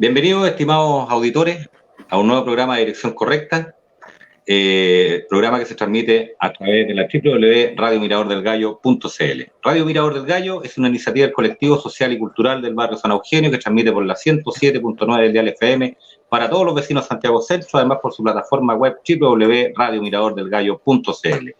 Bienvenidos, estimados auditores, a un nuevo programa de Dirección Correcta, programa que se transmite a través de la www.radiomiradordelgallo.cl. Radio Mirador del Gallo es una iniciativa del colectivo social y cultural del barrio San Eugenio que transmite por la 107.9 del dial FM para todos los vecinos de Santiago Centro, además por su plataforma web www.radiomiradordelgallo.cl.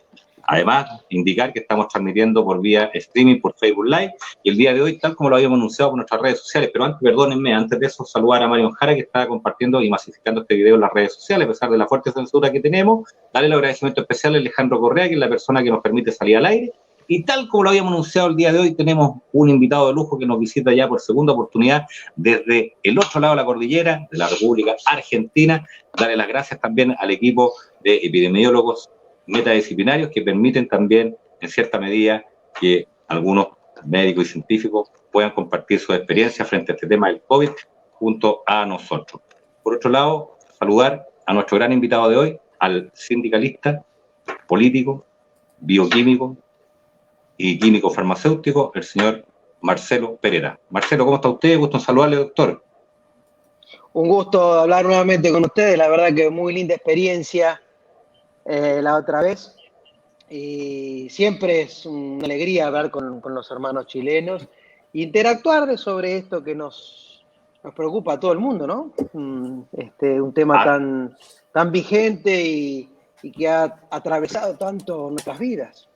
Además, indicar que estamos transmitiendo por vía streaming por Facebook Live y el día de hoy, tal como lo habíamos anunciado por nuestras redes sociales, pero antes, perdónenme, antes de eso, saludar a Mario Jara, que está compartiendo y masificando este video en las redes sociales, a pesar de la fuerte censura que tenemos. Darle el agradecimiento especial a Alejandro Correa, que es la persona que nos permite salir al aire. Y tal como lo habíamos anunciado el día de hoy, tenemos un invitado de lujo que nos visita ya por segunda oportunidad desde el otro lado de la cordillera, de la República Argentina. Darle las gracias también al equipo de epidemiólogos metadisciplinarios que permiten también, en cierta medida, que algunos médicos y científicos puedan compartir su experiencia frente a este tema del COVID junto a nosotros. Por otro lado, saludar a nuestro gran invitado de hoy, al sindicalista, político, bioquímico y químico farmacéutico, el señor Marcelo Pereda. Marcelo, ¿cómo está usted? Gusto en saludarle, doctor. Un gusto hablar nuevamente con ustedes, la verdad que muy linda experiencia la otra vez. Y siempre es una alegría hablar con los hermanos chilenos e interactuar sobre esto que nos preocupa a todo el mundo, ¿no? Un tema tan vigente y que ha atravesado tanto nuestras vidas.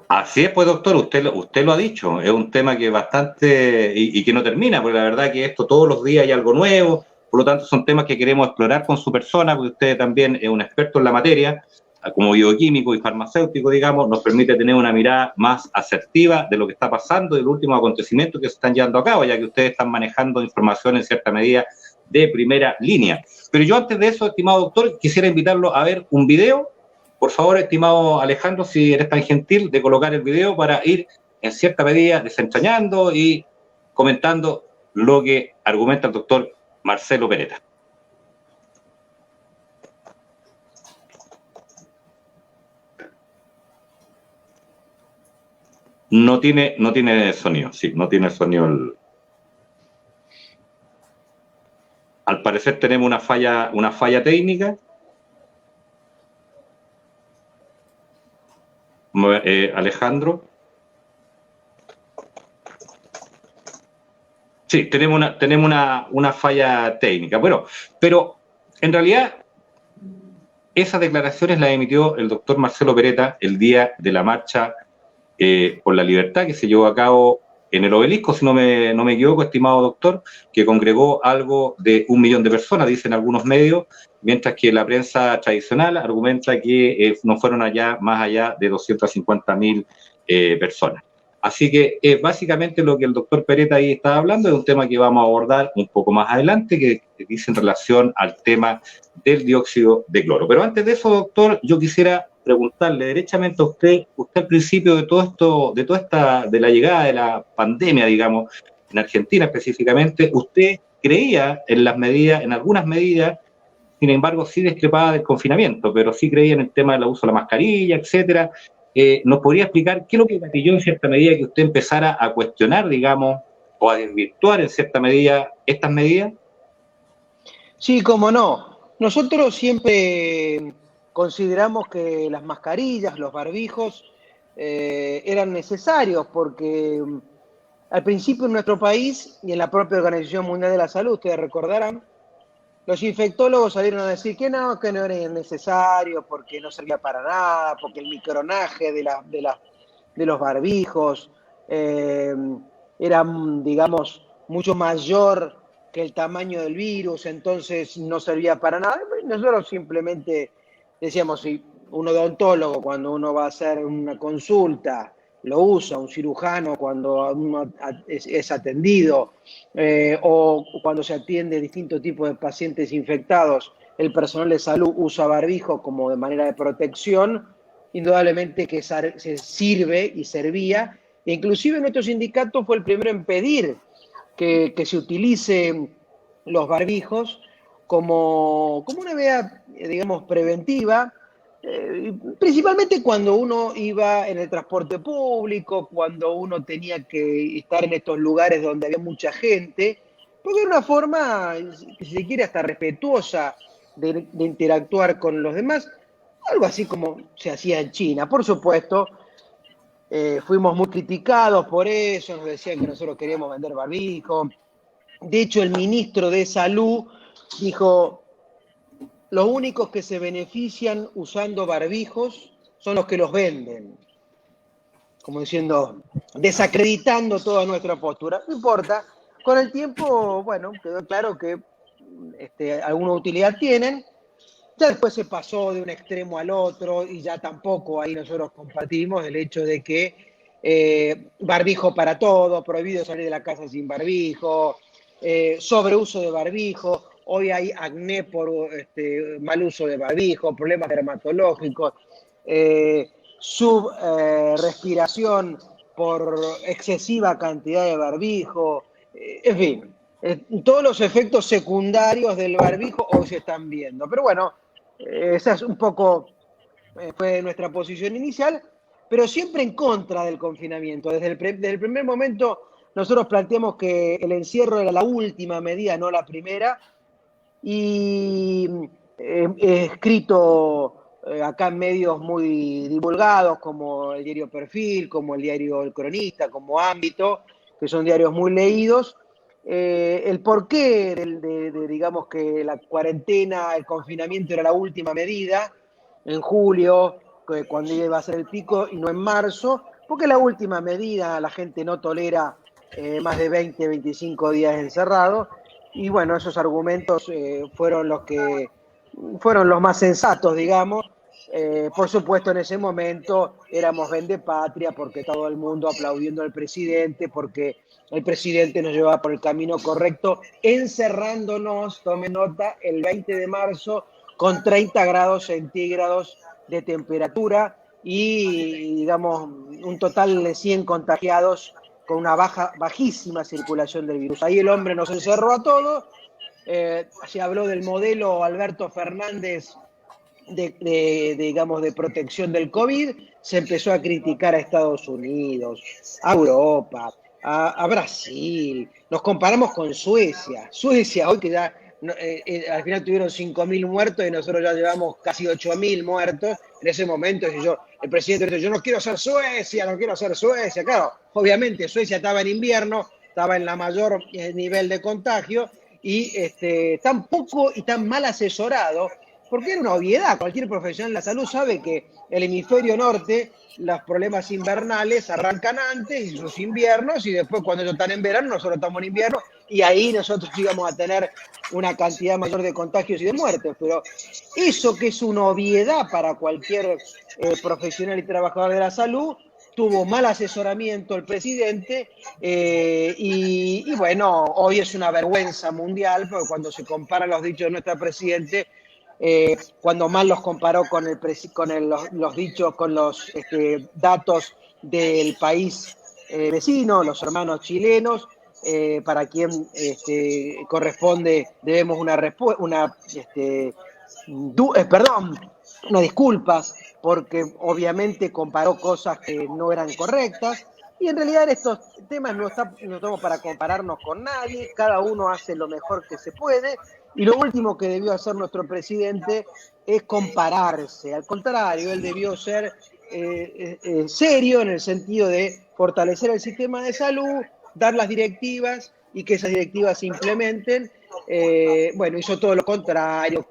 Así es, pues, doctor, usted lo ha dicho, es un tema que bastante, y que no termina, porque la verdad que esto todos los días hay algo nuevo, por lo tanto son temas que queremos explorar con su persona, porque usted también es un experto en la materia, como bioquímico y farmacéutico, digamos, nos permite tener una mirada más asertiva de lo que está pasando y de los últimos acontecimientos que se están llevando a cabo, ya que ustedes están manejando información en cierta medida de primera línea. Pero yo antes de eso, estimado doctor, quisiera invitarlo a ver un video. Por favor, estimado Alejandro, si eres tan gentil de colocar el video para ir en cierta medida desentrañando y comentando lo que argumenta el doctor Marcelo Pereda. No tiene sonido, sí, no tiene sonido. Al parecer tenemos una falla técnica. Alejandro. Sí, tenemos una falla técnica. Bueno, pero en realidad esas declaraciones las emitió el doctor Marcelo Pereda el día de la marcha por la libertad que se llevó a cabo en el Obelisco, si no me equivoco, estimado doctor, que congregó algo de 1 millón de personas, dicen algunos medios, mientras que la prensa tradicional argumenta que no fueron más allá de 250.000 personas. Así que básicamente lo que el doctor Pereda ahí está hablando es un tema que vamos a abordar un poco más adelante, que dice en relación al tema del dióxido de cloro. Pero antes de eso, doctor, yo quisiera preguntarle derechamente a usted al principio de todo esto, de la llegada de la pandemia, digamos, en Argentina específicamente, usted creía en algunas medidas, sin embargo, sí discrepaba del confinamiento, pero sí creía en el tema del uso de la mascarilla, etcétera. ¿Nos podría explicar qué es lo que gatilló en cierta medida que usted empezara a cuestionar, digamos, o a desvirtuar en cierta medida estas medidas? Sí, cómo no. Nosotros siempre consideramos que las mascarillas, los barbijos, eran necesarios porque al principio en nuestro país y en la propia Organización Mundial de la Salud, ustedes recordarán, los infectólogos salieron a decir que no era necesario, porque no servía para nada, porque el micronaje de los barbijos era, digamos, mucho mayor que el tamaño del virus, entonces no servía para nada. Y nosotros simplemente decíamos, si un odontólogo cuando uno va a hacer una consulta lo usa, un cirujano cuando uno es atendido, o cuando se atiende distintos tipos de pacientes infectados, el personal de salud usa barbijo como de manera de protección, indudablemente que se sirve y servía. E inclusive nuestro sindicato fue el primero en pedir que se utilicen los barbijos como una medida, digamos, preventiva, principalmente cuando uno iba en el transporte público, cuando uno tenía que estar en estos lugares donde había mucha gente, porque era una forma, si se quiere, hasta respetuosa de interactuar con los demás, algo así como se hacía en China. Por supuesto, fuimos muy criticados por eso, nos decían que nosotros queríamos vender barbijo. De hecho, el ministro de Salud dijo, los únicos que se benefician usando barbijos son los que los venden. Como diciendo, desacreditando toda nuestra postura. No importa, con el tiempo, bueno, quedó claro que alguna utilidad tienen. Ya después se pasó de un extremo al otro y ya tampoco ahí nosotros compartimos el hecho de que barbijo para todo, prohibido salir de la casa sin barbijo, sobreuso de barbijo, hoy hay acné por mal uso de barbijo, problemas dermatológicos, respiración por excesiva cantidad de barbijo, en fin, todos los efectos secundarios del barbijo hoy se están viendo. Pero bueno, esa es un poco fue nuestra posición inicial, pero siempre en contra del confinamiento. Desde el primer momento nosotros planteamos que el encierro era la última medida, no la primera, y he escrito acá en medios muy divulgados como el diario Perfil, como el diario El Cronista, como Ámbito, que son diarios muy leídos, el porqué digamos que la cuarentena, el confinamiento era la última medida en julio, cuando iba a ser el pico, y no en marzo, porque la última medida, la gente no tolera más de 20, 25 días encerrado, y bueno, esos argumentos fueron los más sensatos, digamos. Por supuesto, en ese momento éramos vendepatria porque todo el mundo aplaudiendo al presidente, porque el presidente nos llevaba por el camino correcto, encerrándonos, tome nota, el 20 de marzo con 30 grados centígrados de temperatura y, digamos, un total de 100 contagiados con una bajísima circulación del virus. Ahí el hombre nos encerró a todos. Se habló del modelo Alberto Fernández digamos, de protección del COVID, se empezó a criticar a Estados Unidos, a Europa, a Brasil, nos comparamos con Suecia hoy que ya al final tuvieron 5.000 muertos y nosotros ya llevamos casi 8.000 muertos. En ese momento el presidente dijo, yo no quiero ser Suecia, claro, obviamente Suecia estaba en invierno, estaba en la mayor nivel de contagio y tan poco y tan mal asesorado, porque era una obviedad. Cualquier profesional de la salud sabe que el hemisferio norte, los problemas invernales arrancan antes, y sus inviernos, y después cuando ellos están en verano, nosotros estamos en invierno, y ahí nosotros íbamos a tener una cantidad mayor de contagios y de muertes. Pero eso que es una obviedad para cualquier profesional y trabajador de la salud, tuvo mal asesoramiento el presidente y bueno, hoy es una vergüenza mundial, porque cuando se comparan los dichos de nuestro presidente, cuando mal los comparó con los dichos, con los datos del país vecino, los hermanos chilenos, para quien corresponde, debemos una disculpa, porque obviamente comparó cosas que no eran correctas, y en realidad en estos temas no estamos para compararnos con nadie, cada uno hace lo mejor que se puede, y lo último que debió hacer nuestro presidente es compararse. Al contrario, él debió ser serio en el sentido de fortalecer el sistema de salud, dar las directivas y que esas directivas se implementen. Bueno, hizo todo lo contrario,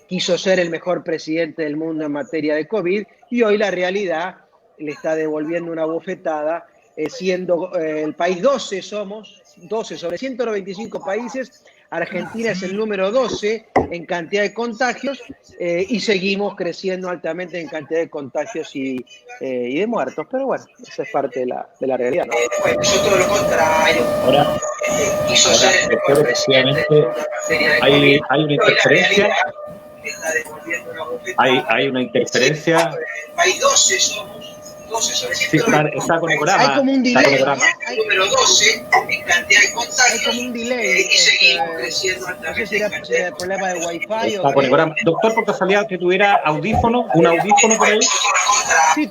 quiso ser el mejor presidente del mundo en materia de COVID, y hoy la realidad le está devolviendo una bofetada, siendo el país 12 sobre 195 países, Argentina es el número 12 en cantidad de contagios, y seguimos creciendo altamente en cantidad de contagios y de muertos. Pero bueno, esa es parte de la realidad, ¿no? Bueno, hizo todo lo contrario. Ahora, efectivamente, hay una interferencia. Hay una interferencia. Hay 12 somos. 12 sobre Sí, está con el programa. Hay como un Está con el delay, programa. ¿no? número 12 en cantidad de contagios. Hay como un delay. Y seguimos creciendo No sé altamente si en era cantidad el problema de Wi-Fi o Está con el qué. programa. Doctor, por casualidad, que tuviera audífono, un audífono por ahí. Sí,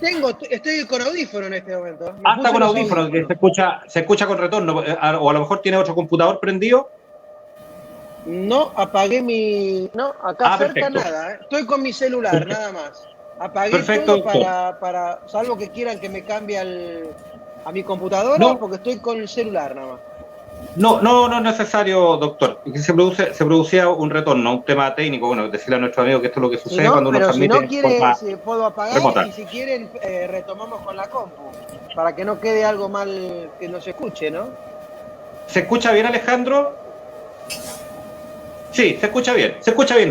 estoy con audífono en este momento. Me Ah, está puse con los audífono, que audífonos. se escucha con retorno, o a lo mejor tiene otro computador prendido. No, apagué mi... No, acá Ah, cerca perfecto. nada, ¿eh? Estoy con mi celular, nada más. Apagué Perfecto, todo doctor. salvo que quieran que me cambie a mi computadora, No, porque estoy con el celular nada más. no es necesario, doctor. Se producía un retorno, un tema técnico. Bueno, decirle a nuestros amigos que esto es lo que Si sucede no, cuando uno pero si no transmite de quiere, forma si puedo apagar remota. y si quieren retomamos con la compu, para que no quede algo mal que no se escuche, ¿no? ¿Se escucha bien, Alejandro? Sí, se escucha bien,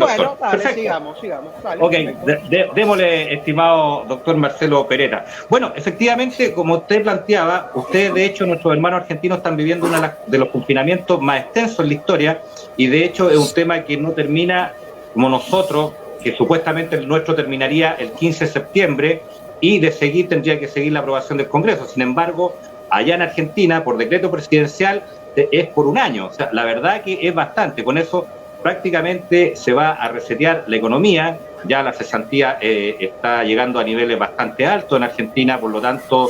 Bueno, doctor. dale, Perfecto. sigamos, dale, Ok, perfecto. démosle, estimado doctor Marcelo Pereda. Bueno, efectivamente, como usted planteaba, ustedes, de hecho, nuestros hermanos argentinos están viviendo uno de los confinamientos más extensos en la historia, y de hecho es un tema que no termina como nosotros, que supuestamente el nuestro terminaría el 15 de septiembre, y de seguir tendría que seguir la aprobación del Congreso. Sin embargo, allá en Argentina, por decreto presidencial, es por un año. O sea, la verdad que es bastante. Con eso prácticamente se va a resetear la economía, ya la cesantía está llegando a niveles bastante altos en Argentina, por lo tanto,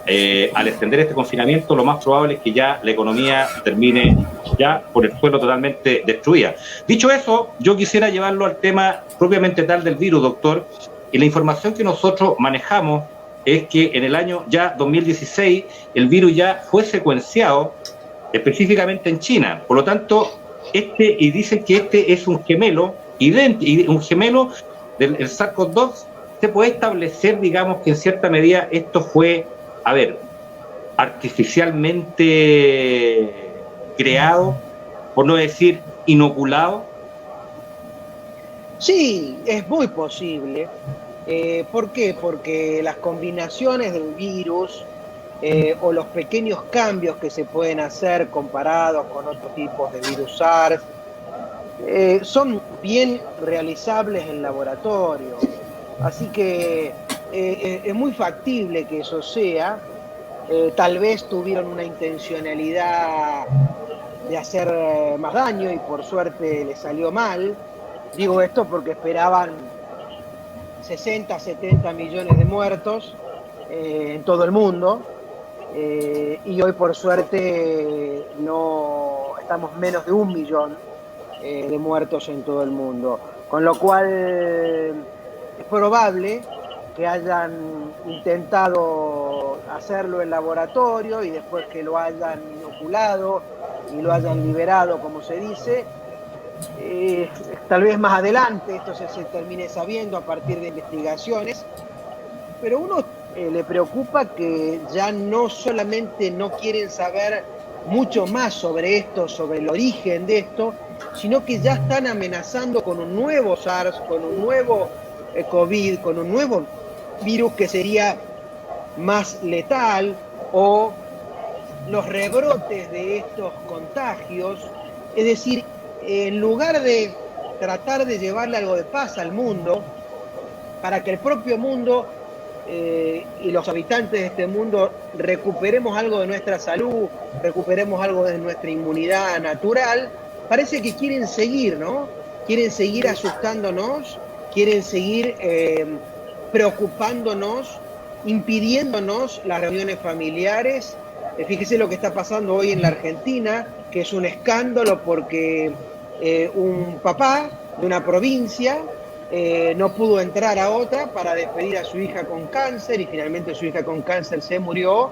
al extender este confinamiento, lo más probable es que ya la economía termine ya por el suelo totalmente destruida. Dicho eso, yo quisiera llevarlo al tema propiamente tal del virus, doctor, y la información que nosotros manejamos es que en el año ya 2016 el virus ya fue secuenciado específicamente en China. Por lo tanto, y dicen que este es un gemelo, un gemelo del SARS-CoV-2. Se puede establecer, digamos, que en cierta medida esto fue, a ver, artificialmente creado, por no decir inoculado. Sí, es muy posible. ¿Por qué? Porque las combinaciones del virus o los pequeños cambios que se pueden hacer comparados con otros tipos de virus SARS son bien realizables en laboratorio. Así que es muy factible que eso sea. Tal vez tuvieron una intencionalidad de hacer más daño y por suerte les salió mal. Digo esto porque esperaban 60, 70 millones de muertos en todo el mundo. Y hoy por suerte no estamos menos de 1 millón de muertos en todo el mundo. Con lo cual es probable que hayan intentado hacerlo en laboratorio y después que lo hayan inoculado y lo hayan liberado, como se dice. Tal vez más adelante esto se termine sabiendo a partir de investigaciones, pero uno le preocupa que ya no solamente no quieren saber mucho más sobre esto, sobre el origen de esto, sino que ya están amenazando con un nuevo SARS, con un nuevo COVID, con un nuevo virus que sería más letal, o los rebrotes de estos contagios. Es decir, en lugar de tratar de llevarle algo de paz al mundo, para que el propio mundo y los habitantes de este mundo recuperemos algo de nuestra salud, recuperemos algo de nuestra inmunidad natural, parece que quieren seguir, ¿no? Quieren seguir asustándonos, quieren seguir preocupándonos, impidiéndonos las reuniones familiares. Fíjese lo que está pasando hoy en la Argentina, que es un escándalo porque un papá de una provincia no pudo entrar a otra para despedir a su hija con cáncer y finalmente su hija con cáncer se murió.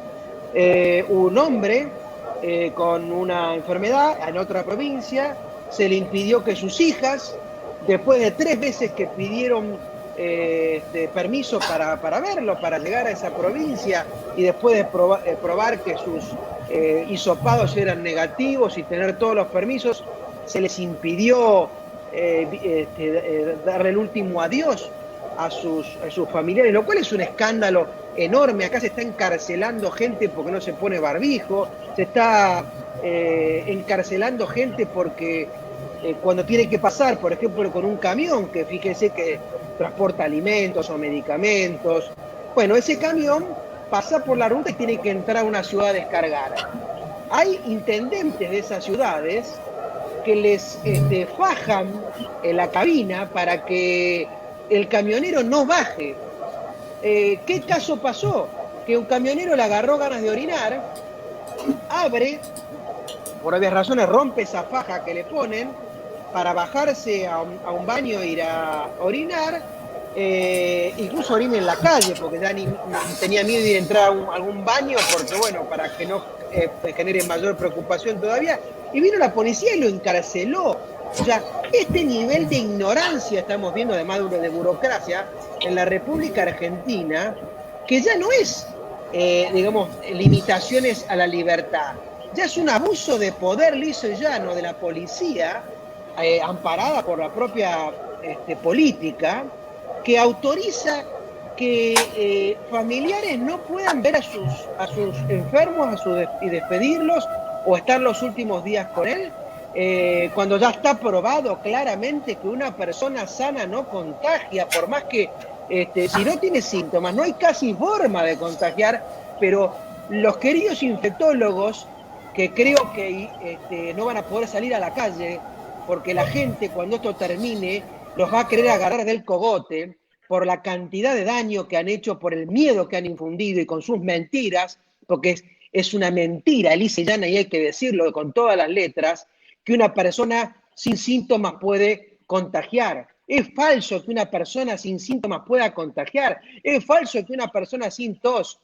Un hombre con una enfermedad en otra provincia se le impidió que sus hijas, después de 3 veces que pidieron permiso para verlo, para llegar a esa provincia y después de probar que sus hisopados eran negativos y tener todos los permisos, se les impidió darle el último adiós a sus familiares, lo cual es un escándalo enorme. Acá se está encarcelando gente porque no se pone barbijo, se está encarcelando gente porque cuando tiene que pasar, por ejemplo, con un camión, que fíjense que transporta alimentos o medicamentos, bueno, ese camión pasar por la ruta y tiene que entrar a una ciudad a descargar. Hay intendentes de esas ciudades que les fajan en la cabina para que el camionero no baje. ¿Qué caso pasó? Que un camionero le agarró ganas de orinar, abre, por obvias razones rompe esa faja que le ponen para bajarse a un baño e ir a orinar, incluso orina en la calle, porque ya tenía miedo de entrar a algún baño, porque bueno, para que no genere mayor preocupación todavía, y vino la policía y lo encarceló. O sea, este nivel de ignorancia estamos viendo, además de burocracia, en la República Argentina, que ya no es, digamos, limitaciones a la libertad, ya es un abuso de poder liso y llano de la policía, amparada por la propia política, que autoriza que familiares no puedan ver a sus enfermos y despedirlos o estar los últimos días con él, cuando ya está probado claramente que una persona sana no contagia, por más que si no tiene síntomas, no hay casi forma de contagiar, pero los queridos infectólogos, que creo que no van a poder salir a la calle, porque la gente cuando esto termine los va a querer agarrar del cogote por la cantidad de daño que han hecho, por el miedo que han infundido y con sus mentiras, porque es una mentira, lisa y llana, y hay que decirlo con todas las letras, que una persona sin síntomas puede contagiar. Es falso que una persona sin síntomas pueda contagiar. Es falso que una persona sin tos,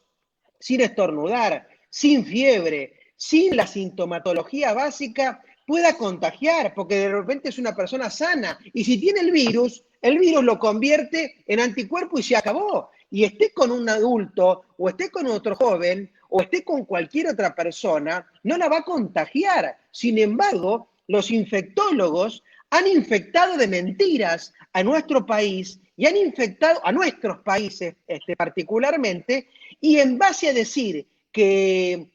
sin estornudar, sin fiebre, sin la sintomatología básica pueda contagiar, porque de repente es una persona sana. Y si tiene el virus lo convierte en anticuerpo y se acabó. Y esté con un adulto, o esté con otro joven, o esté con cualquier otra persona, no la va a contagiar. Sin embargo, los infectólogos han infectado de mentiras a nuestro país y han infectado a nuestros países particularmente, y en base a decir que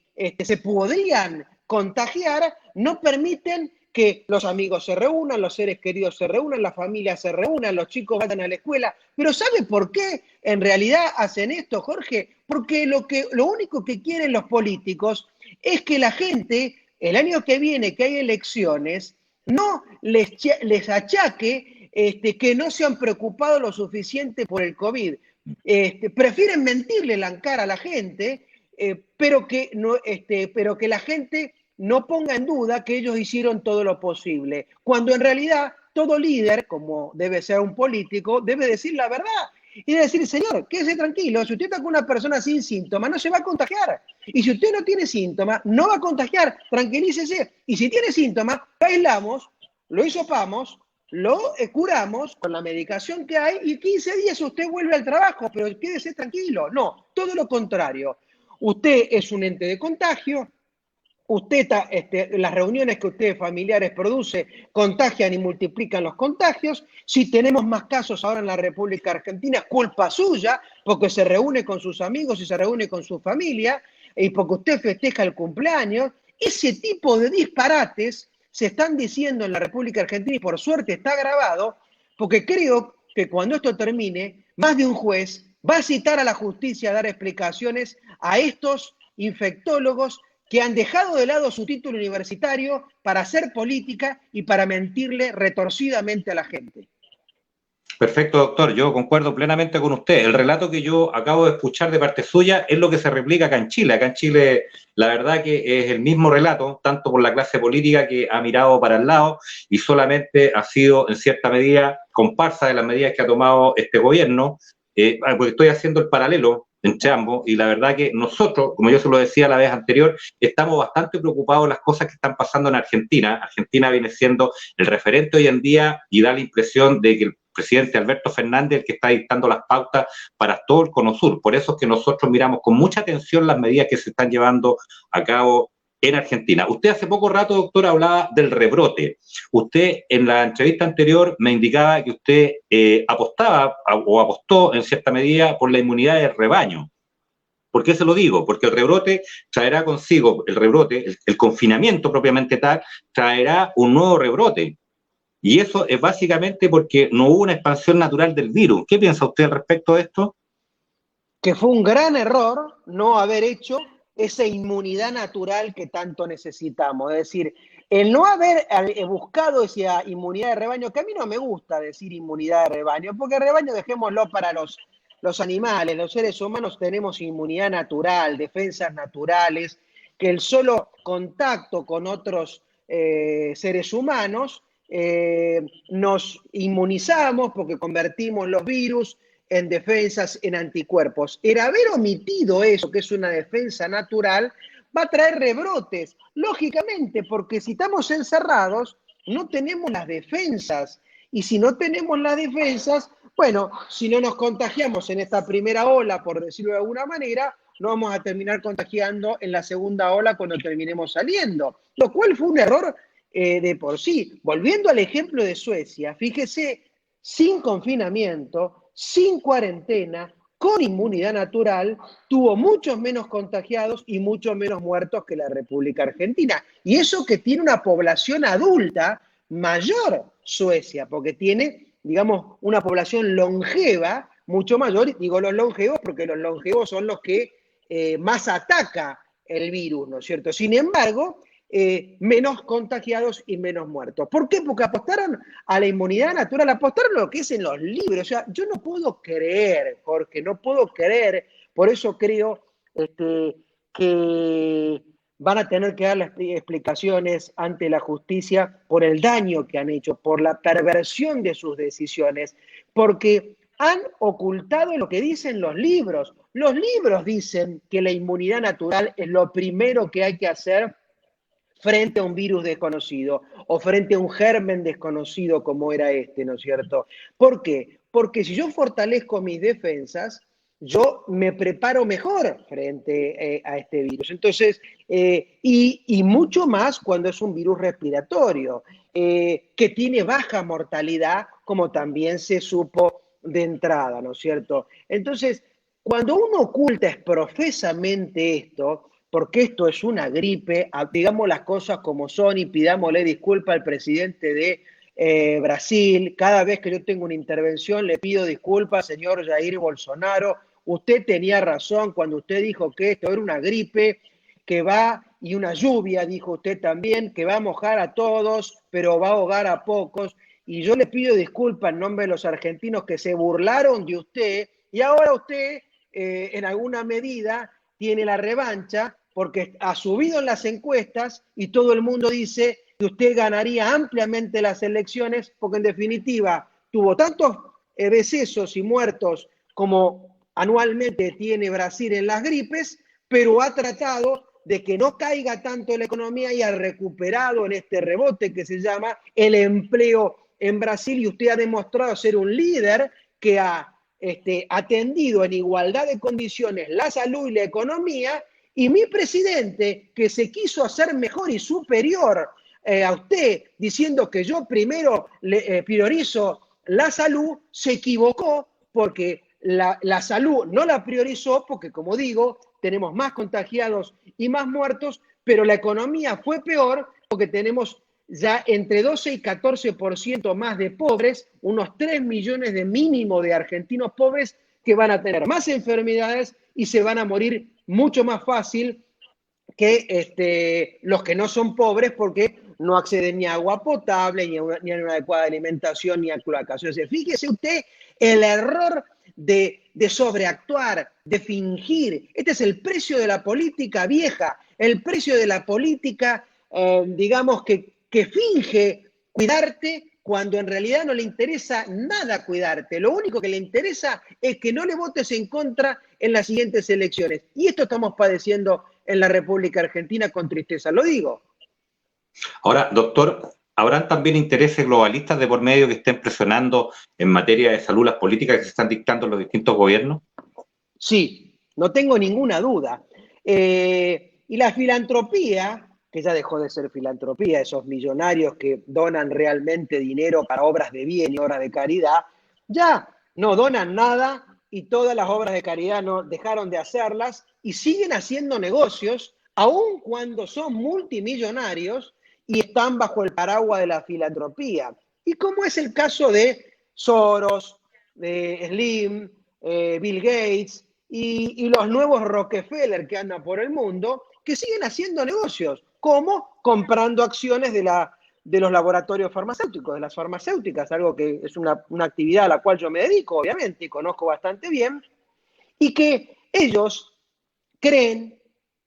se podrían contagiar, no permiten que los amigos se reúnan, los seres queridos se reúnan, las familias se reúnan, los chicos vayan a la escuela. Pero ¿sabe por qué en realidad hacen esto, Jorge? Porque lo único que quieren los políticos es que la gente, el año que viene, que hay elecciones, no les achaque que no se han preocupado lo suficiente por el COVID. Prefieren mentirle la cara a la gente, pero que la gente no ponga en duda que ellos hicieron todo lo posible, cuando en realidad todo líder, como debe ser un político, debe decir la verdad y decir, señor, quédese tranquilo, si usted está con una persona sin síntomas, no se va a contagiar, y si usted no tiene síntomas, no va a contagiar, tranquilícese, y si tiene síntomas, lo aislamos, lo hisopamos, lo curamos con la medicación que hay, y 15 días usted vuelve al trabajo, pero quédese tranquilo. No, todo lo contrario. Usted es un ente de contagio, usted las reuniones que usted familiares produce contagian y multiplican los contagios. Si tenemos más casos ahora en la República Argentina, es culpa suya, porque se reúne con sus amigos y se reúne con su familia, y porque usted festeja el cumpleaños. Ese tipo de disparates se están diciendo en la República Argentina, y por suerte está grabado, porque creo que cuando esto termine, más de un juez va a citar a la justicia a dar explicaciones a estos infectólogos que han dejado de lado su título universitario para hacer política y para mentirle retorcidamente a la gente. Perfecto, doctor. Yo concuerdo plenamente con usted. El relato que yo acabo de escuchar de parte suya es lo que se replica acá en Chile. Acá en Chile, la verdad que es el mismo relato, tanto por la clase política que ha mirado para el lado y solamente ha sido, en cierta medida, comparsa de las medidas que ha tomado este gobierno, porque estoy haciendo el paralelo entre ambos, y la verdad que nosotros, como yo se lo decía la vez anterior, estamos bastante preocupados de las cosas que están pasando en Argentina. Argentina viene siendo el referente hoy en día y da la impresión de que el presidente Alberto Fernández el que está dictando las pautas para todo el Cono Sur. Por eso es que nosotros miramos con mucha atención las medidas que se están llevando a cabo en Argentina. Usted hace poco rato, doctor, hablaba del rebrote. Usted en la entrevista anterior me indicaba que usted apostaba o apostó en cierta medida por la inmunidad de rebaño. ¿Por qué se lo digo? Porque el rebrote traerá consigo, el confinamiento propiamente tal, traerá un nuevo rebrote. Y eso es básicamente porque no hubo una expansión natural del virus. ¿Qué piensa usted al respecto de esto? que fue un gran error no haber hecho esa inmunidad natural que tanto necesitamos. Es decir, el no haber buscado esa inmunidad de rebaño, que a mí no me gusta decir inmunidad de rebaño, porque rebaño dejémoslo para los animales, los seres humanos tenemos inmunidad natural, defensas naturales, que el solo contacto con otros seres humanos nos inmunizamos porque convertimos los virus en defensas, en anticuerpos. El haber omitido eso, que es una defensa natural, va a traer rebrotes, lógicamente, porque si estamos encerrados, no tenemos las defensas. Y si no tenemos las defensas, bueno, si no nos contagiamos en esta primera ola, por decirlo de alguna manera, no vamos a terminar contagiando en la segunda ola cuando terminemos saliendo. Lo cual fue un error de por sí. Volviendo al ejemplo de Suecia, fíjese, sin confinamiento, sin cuarentena, con inmunidad natural, tuvo muchos menos contagiados y muchos menos muertos que la República Argentina. Y eso que tiene una población adulta mayor, Suecia, porque tiene, digamos, una población longeva mucho mayor. Y digo los longevos porque los longevos son los que más ataca el virus, ¿no es cierto? Sin embargo, menos contagiados y menos muertos. ¿Por qué? Porque apostaron a la inmunidad natural, apostaron a lo que es en los libros. O sea, yo no puedo creer, Jorge, no puedo creer, por eso creo que van a tener que dar las explicaciones ante la justicia por el daño que han hecho, por la perversión de sus decisiones, porque han ocultado lo que dicen los libros. Los libros dicen que la inmunidad natural es lo primero que hay que hacer frente a un virus desconocido o frente a un germen desconocido como era este, ¿no es cierto? ¿Por qué? Porque si yo fortalezco mis defensas, yo me preparo mejor frente a este virus. Entonces, y mucho más cuando es un virus respiratorio, que tiene baja mortalidad, como también se supo de entrada, ¿no es cierto? Entonces, cuando uno oculta profesamente esto, porque esto es una gripe, digamos las cosas como son y pidámosle disculpas al presidente de Brasil. Cada vez que yo tengo una intervención le pido disculpas, señor Jair Bolsonaro. Usted tenía razón cuando usted dijo que esto era una gripe que va, y una lluvia, dijo usted también, que va a mojar a todos, pero va a ahogar a pocos. Y yo le pido disculpas en nombre de los argentinos que se burlaron de usted, y ahora usted, en alguna medida, tiene la revancha, porque ha subido en las encuestas y todo el mundo dice que usted ganaría ampliamente las elecciones, porque en definitiva tuvo tantos decesos y muertos como anualmente tiene Brasil en las gripes, pero ha tratado de que no caiga tanto la economía y ha recuperado en este rebote que se llama el empleo en Brasil, y usted ha demostrado ser un líder que ha atendido en igualdad de condiciones la salud y la economía. Y mi presidente, que se quiso hacer mejor y superior a usted, diciendo que yo primero le priorizo la salud, se equivocó, porque la salud no la priorizó, porque como digo, tenemos más contagiados y más muertos, pero la economía fue peor porque tenemos ya entre 12 y 14% más de pobres, unos 3 millones de mínimo de argentinos pobres que van a tener más enfermedades y se van a morir mucho más fácil que los que no son pobres, porque no acceden ni a agua potable, ni a una adecuada alimentación, ni a cloacas. O sea, fíjese usted el error de sobreactuar, de fingir. Este es el precio de la política vieja, el precio de la política, digamos, que finge cuidarte cuando en realidad no le interesa nada cuidarte. Lo único que le interesa es que no le votes en contra en las siguientes elecciones. Y esto estamos padeciendo en la República Argentina con tristeza, lo digo. Ahora, doctor, ¿habrán también intereses globalistas de por medio que estén presionando en materia de salud las políticas que se están dictando en los distintos gobiernos? Sí, no tengo ninguna duda. Y la filantropía, que ya dejó de ser filantropía, esos millonarios que donan realmente dinero para obras de bien y obras de caridad, ya no donan nada, y todas las obras de caridad no dejaron de hacerlas y siguen haciendo negocios, aun cuando son multimillonarios y están bajo el paraguas de la filantropía. Y como es el caso de Soros, de Slim, Bill Gates y los nuevos Rockefeller que andan por el mundo, que siguen haciendo negocios, como comprando acciones de los laboratorios farmacéuticos, de las farmacéuticas, algo que es una actividad a la cual yo me dedico, obviamente, y conozco bastante bien, y que ellos creen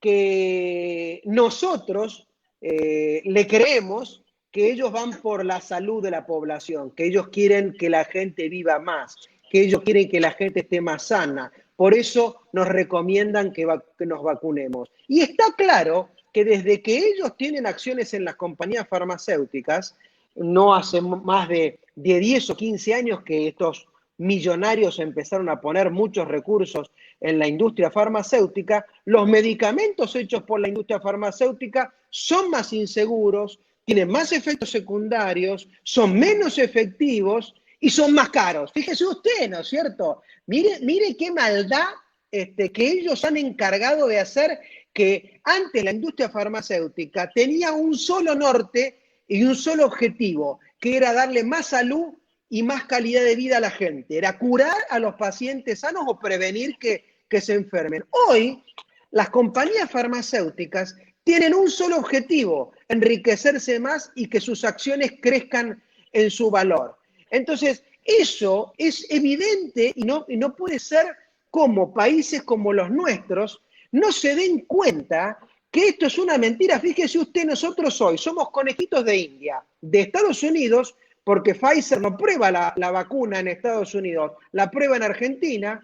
que nosotros le creemos que ellos van por la salud de la población, que ellos quieren que la gente viva más, que ellos quieren que la gente esté más sana. Por eso nos recomiendan que nos vacunemos. Y está claro que desde que ellos tienen acciones en las compañías farmacéuticas, no hace más de 10 o 15 años que estos millonarios empezaron a poner muchos recursos en la industria farmacéutica, los medicamentos hechos por la industria farmacéutica son más inseguros, tienen más efectos secundarios, son menos efectivos y son más caros. Fíjese usted, ¿no es cierto? Mire qué maldad que ellos han encargado de hacer, que antes la industria farmacéutica tenía un solo norte y un solo objetivo, que era darle más salud y más calidad de vida a la gente. Era curar a los pacientes sanos o prevenir que se enfermen. Hoy, las compañías farmacéuticas tienen un solo objetivo, enriquecerse más y que sus acciones crezcan en su valor. Entonces, eso es evidente y no puede ser como países como los nuestros no se den cuenta que esto es una mentira. Fíjese usted, nosotros hoy somos conejitos de India, de Estados Unidos, porque Pfizer no prueba la vacuna en Estados Unidos, la prueba en Argentina.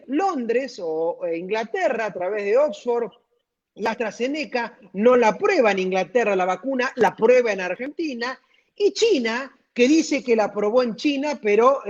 Londres o Inglaterra, a través de Oxford y AstraZeneca, no la prueba en Inglaterra la vacuna, la prueba en Argentina. Y China, que dice que la probó en China, pero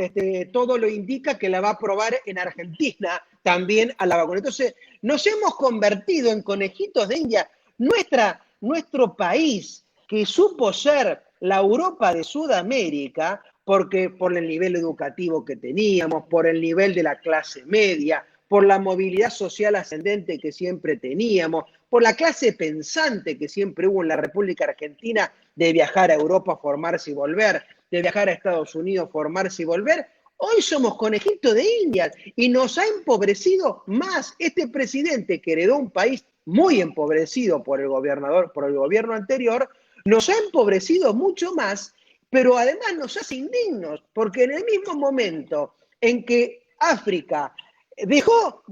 todo lo indica que la va a probar en Argentina también a la vacuna. Entonces, nos hemos convertido en conejitos de India. Nuestro país, que supo ser la Europa de Sudamérica, porque por el nivel educativo que teníamos, por el nivel de la clase media, por la movilidad social ascendente que siempre teníamos, por la clase pensante que siempre hubo en la República Argentina de viajar a Europa, formarse y volver, de viajar a Estados Unidos, formarse y volver. Hoy somos conejitos de Indias y nos ha empobrecido más este presidente que heredó un país muy empobrecido por el gobierno anterior, nos ha empobrecido mucho más, pero además nos hace indignos, porque en el mismo momento en que África dejó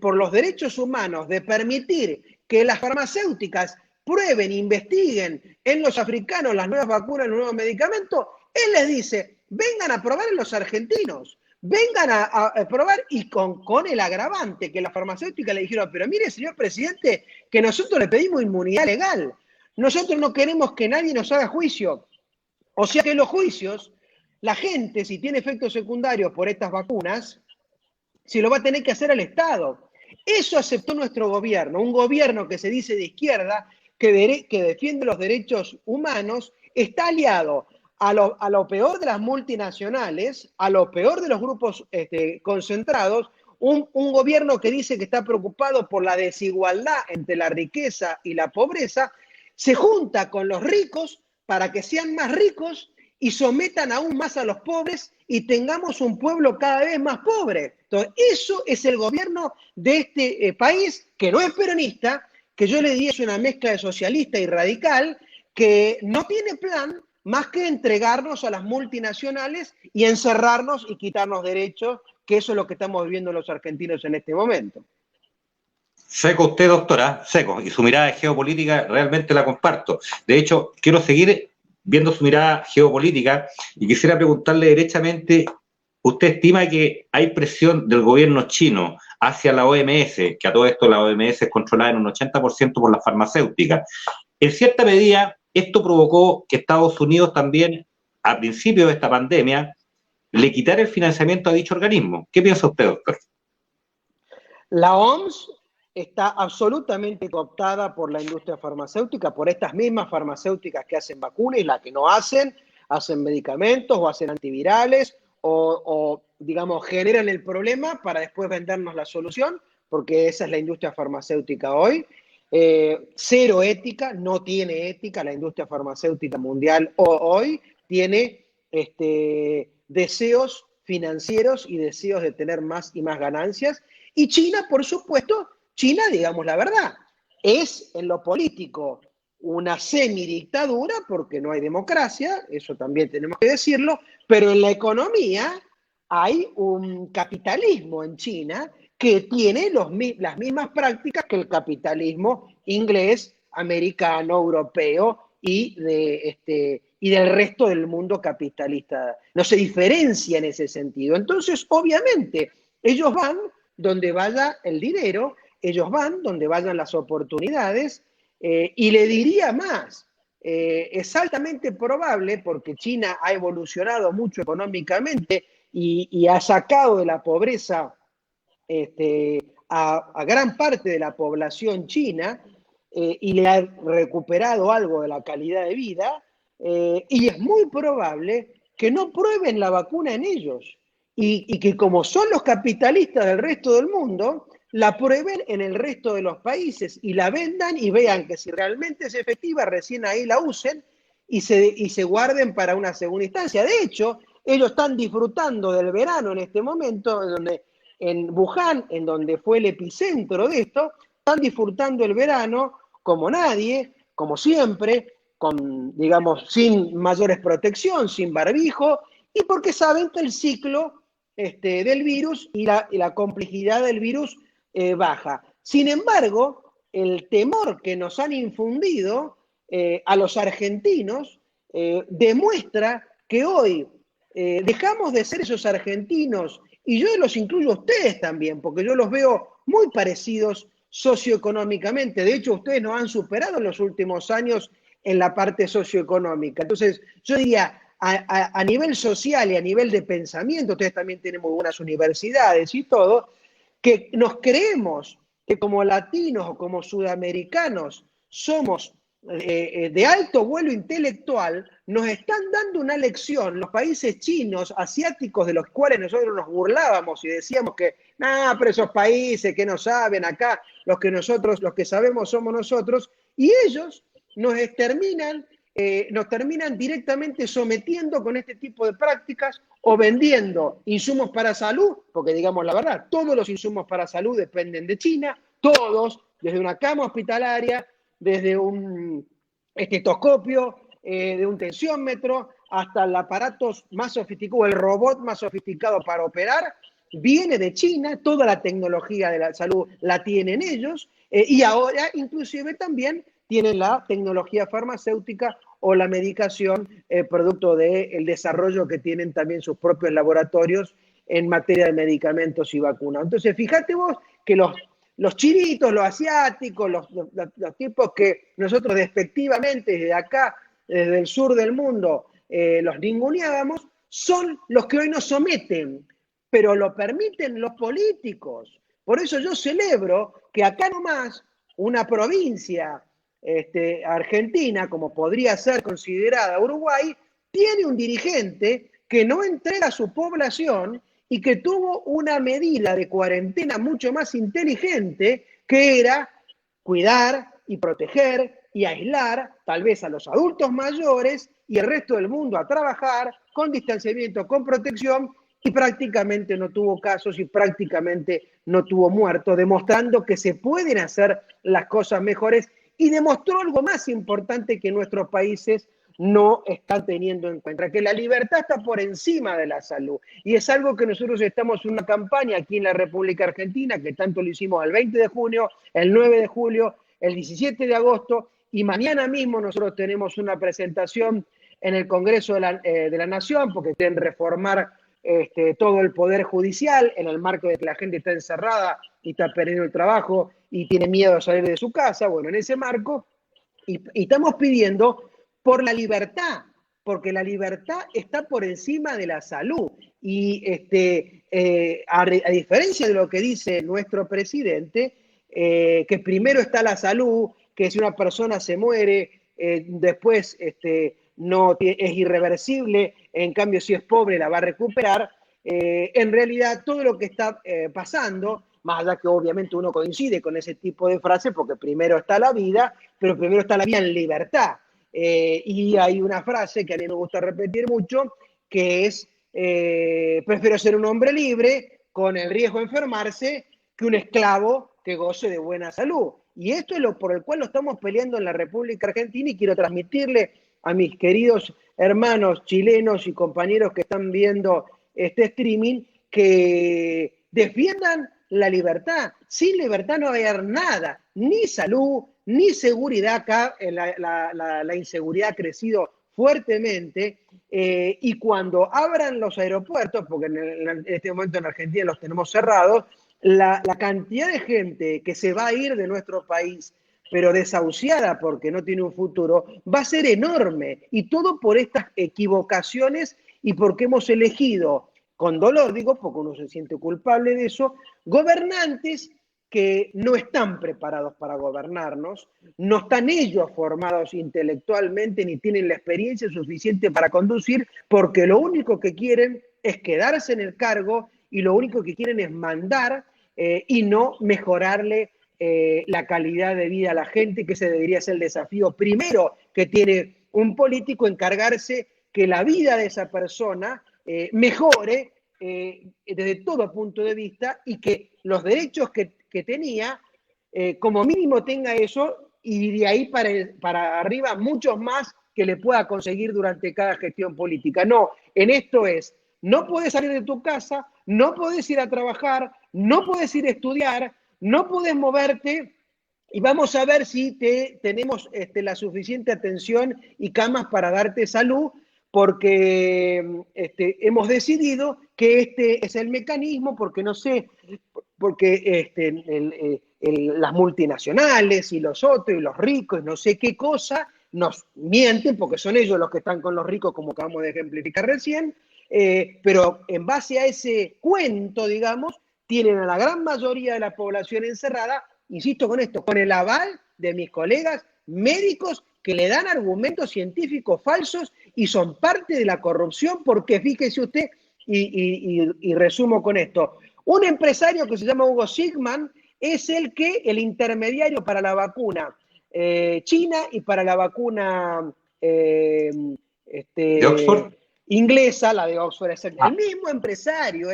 por los derechos humanos de permitir que las farmacéuticas prueben, investiguen en los africanos las nuevas vacunas, los nuevos medicamentos, él les dice, vengan a probar en los argentinos, vengan a probar, y con el agravante que la farmacéutica le dijeron, pero mire, señor presidente, que nosotros le pedimos inmunidad legal, nosotros no queremos que nadie nos haga juicio. O sea que en los juicios, la gente, si tiene efectos secundarios por estas vacunas, se lo va a tener que hacer al Estado. Eso aceptó nuestro gobierno, un gobierno que se dice de izquierda, que defiende los derechos humanos, está aliado a lo peor de las multinacionales, a lo peor de los grupos concentrados, un gobierno que dice que está preocupado por la desigualdad entre la riqueza y la pobreza, se junta con los ricos para que sean más ricos y sometan aún más a los pobres y tengamos un pueblo cada vez más pobre. Entonces, eso es el gobierno de este país, que no es peronista, que yo le diría es una mezcla de socialista y radical, que no tiene plan más que entregarnos a las multinacionales y encerrarnos y quitarnos derechos, que eso es lo que estamos viviendo los argentinos en este momento. Seco usted, doctora, seco, y su mirada geopolítica realmente la comparto. De hecho, quiero seguir viendo su mirada geopolítica y quisiera preguntarle derechamente, ¿usted estima que hay presión del gobierno chino hacia la OMS, que a todo esto la OMS es controlada en un 80% por las farmacéuticas? En cierta medida, esto provocó que Estados Unidos también, a principio de esta pandemia, le quitara el financiamiento a dicho organismo. ¿Qué piensa usted, doctor? La OMS está absolutamente cooptada por la industria farmacéutica, por estas mismas farmacéuticas que hacen vacunas y las que no hacen medicamentos o hacen antivirales o digamos, generan el problema para después vendernos la solución, porque esa es la industria farmacéutica hoy. Cero ética, no tiene ética la industria farmacéutica mundial hoy, tiene deseos financieros y deseos de tener más y más ganancias. Y China, por supuesto, China, digamos la verdad, es en lo político una semidictadura porque no hay democracia, eso también tenemos que decirlo, pero en la economía hay un capitalismo en China que tiene las mismas prácticas que el capitalismo inglés, americano, europeo y del resto del mundo capitalista. No se diferencia en ese sentido. Entonces, obviamente, ellos van donde vaya el dinero, ellos van donde vayan las oportunidades, y le diría más, es altamente probable, porque China ha evolucionado mucho económicamente y ha sacado de la pobreza a gran parte de la población china, y le ha recuperado algo de la calidad de vida, y es muy probable que no prueben la vacuna en ellos y que como son los capitalistas del resto del mundo, la prueben en el resto de los países y la vendan y vean que si realmente es efectiva, recién ahí la usen y se guarden para una segunda instancia. De hecho, ellos están disfrutando del verano en este momento, donde en Wuhan, en donde fue el epicentro de esto, están disfrutando el verano como nadie, como siempre, digamos, sin mayores protección, sin barbijo, y porque saben que el ciclo del virus y la complejidad del virus baja. Sin embargo, el temor que nos han infundido a los argentinos demuestra que hoy dejamos de ser esos argentinos, y yo los incluyo a ustedes también, porque yo los veo muy parecidos socioeconómicamente. De hecho, ustedes nos han superado en los últimos años en la parte socioeconómica. Entonces, yo diría, a nivel social y a nivel de pensamiento, ustedes también tienen muy buenas universidades y todo, que nos creemos que como latinos o como sudamericanos somos de alto vuelo intelectual, nos están dando una lección los países chinos, asiáticos, de los cuales nosotros nos burlábamos y decíamos que, nah, pero esos países que no saben, acá los que sabemos somos nosotros, y ellos nos terminan directamente sometiendo con este tipo de prácticas o vendiendo insumos para salud, porque digamos la verdad, todos los insumos para salud dependen de China, todos, desde una cama hospitalaria, desde un estetoscopio, de un tensiómetro, hasta el aparato más sofisticado, el robot más sofisticado para operar, viene de China, toda la tecnología de la salud la tienen ellos, y ahora inclusive también tienen la tecnología farmacéutica o la medicación, producto del desarrollo que tienen también sus propios laboratorios en materia de medicamentos y vacunas. Entonces, fíjate vos que los chinitos, los asiáticos, los tipos que nosotros despectivamente desde acá, desde el sur del mundo, los ninguneábamos, son los que hoy nos someten, pero lo permiten los políticos. Por eso yo celebro que acá nomás una provincia Argentina, como podría ser considerada Uruguay, tiene un dirigente que no entrega a su población y que tuvo una medida de cuarentena mucho más inteligente, que era cuidar y proteger y aislar tal vez a los adultos mayores y el resto del mundo a trabajar con distanciamiento, con protección, y prácticamente no tuvo casos y prácticamente no tuvo muertos, demostrando que se pueden hacer las cosas mejores, y demostró algo más importante que nuestros países no están teniendo en cuenta, que la libertad está por encima de la salud. Y es algo que nosotros estamos en una campaña aquí en la República Argentina, que tanto lo hicimos el 20 de junio, el 9 de julio, el 17 de agosto, y mañana mismo nosotros tenemos una presentación en el Congreso de la Nación, porque quieren reformar todo el poder judicial en el marco de que la gente está encerrada y está perdiendo el trabajo y tiene miedo a salir de su casa. Bueno, en ese marco, y estamos pidiendo por la libertad, porque la libertad está por encima de la salud. Y a diferencia de lo que dice nuestro presidente, que primero está la salud, que si una persona se muere, después no es irreversible, en cambio si es pobre la va a recuperar. En realidad todo lo que está pasando, más allá que obviamente uno coincide con ese tipo de frase, porque primero está la vida, pero primero está la vida en libertad. Y hay una frase que a mí me gusta repetir mucho, que es, prefiero ser un hombre libre con el riesgo de enfermarse que un esclavo que goce de buena salud. Y esto es lo por el cual lo estamos peleando en la República Argentina, y quiero transmitirle a mis queridos hermanos chilenos y compañeros que están viendo este streaming que defiendan la libertad. Sin libertad no va a haber nada, ni salud, ni seguridad. Acá la inseguridad ha crecido fuertemente, y cuando abran los aeropuertos, porque en este momento en Argentina los tenemos cerrados, la cantidad de gente que se va a ir de nuestro país, pero desahuciada porque no tiene un futuro, va a ser enorme. Y todo por estas equivocaciones y porque hemos elegido, con dolor digo, porque uno se siente culpable de eso, gobernantes que no están preparados para gobernarnos, no están ellos formados intelectualmente ni tienen la experiencia suficiente para conducir, porque lo único que quieren es quedarse en el cargo y lo único que quieren es mandar, y no mejorarle la calidad de vida a la gente, que ese debería ser el desafío primero que tiene un político, encargarse que la vida de esa persona mejore desde todo punto de vista, y que los derechos que tenía, como mínimo tenga eso, y de ahí para arriba muchos más que le pueda conseguir durante cada gestión política. No, en esto es, no podés salir de tu casa, no podés ir a trabajar, no podés ir a estudiar, no podés moverte, y vamos a ver si tenemos la suficiente atención y camas para darte salud, porque hemos decidido que este es el mecanismo, porque no sé, porque las multinacionales y los otros y los ricos, no sé qué cosa, nos mienten, porque son ellos los que están con los ricos, como acabamos de ejemplificar recién, pero en base a ese cuento, digamos, tienen a la gran mayoría de la población encerrada, insisto con esto, con el aval de mis colegas médicos que le dan argumentos científicos falsos y son parte de la corrupción, porque fíjese usted, y resumo con esto, un empresario que se llama Hugo Sigman es el intermediario para la vacuna china y para la vacuna ¿De Oxford? inglesa, la de Oxford. Ah, El mismo empresario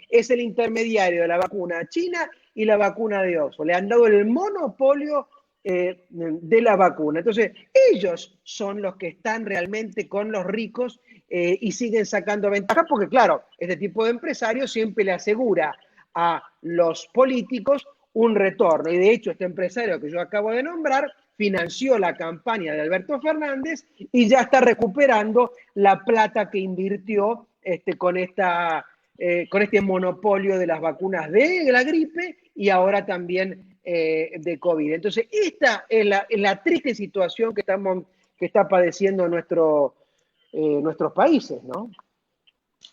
es el intermediario de la vacuna china y la vacuna de Oxford. Le han dado el monopolio de la vacuna. Entonces, ellos son los que están realmente con los ricos y siguen sacando ventaja, porque claro, este tipo de empresario siempre le asegura a los políticos un retorno. Y de hecho, este empresario que yo acabo de nombrar financió la campaña de Alberto Fernández y ya está recuperando la plata que invirtió con este monopolio de las vacunas de la gripe y ahora también de COVID. Entonces, esta es la triste situación que está padeciendo nuestros países, ¿no?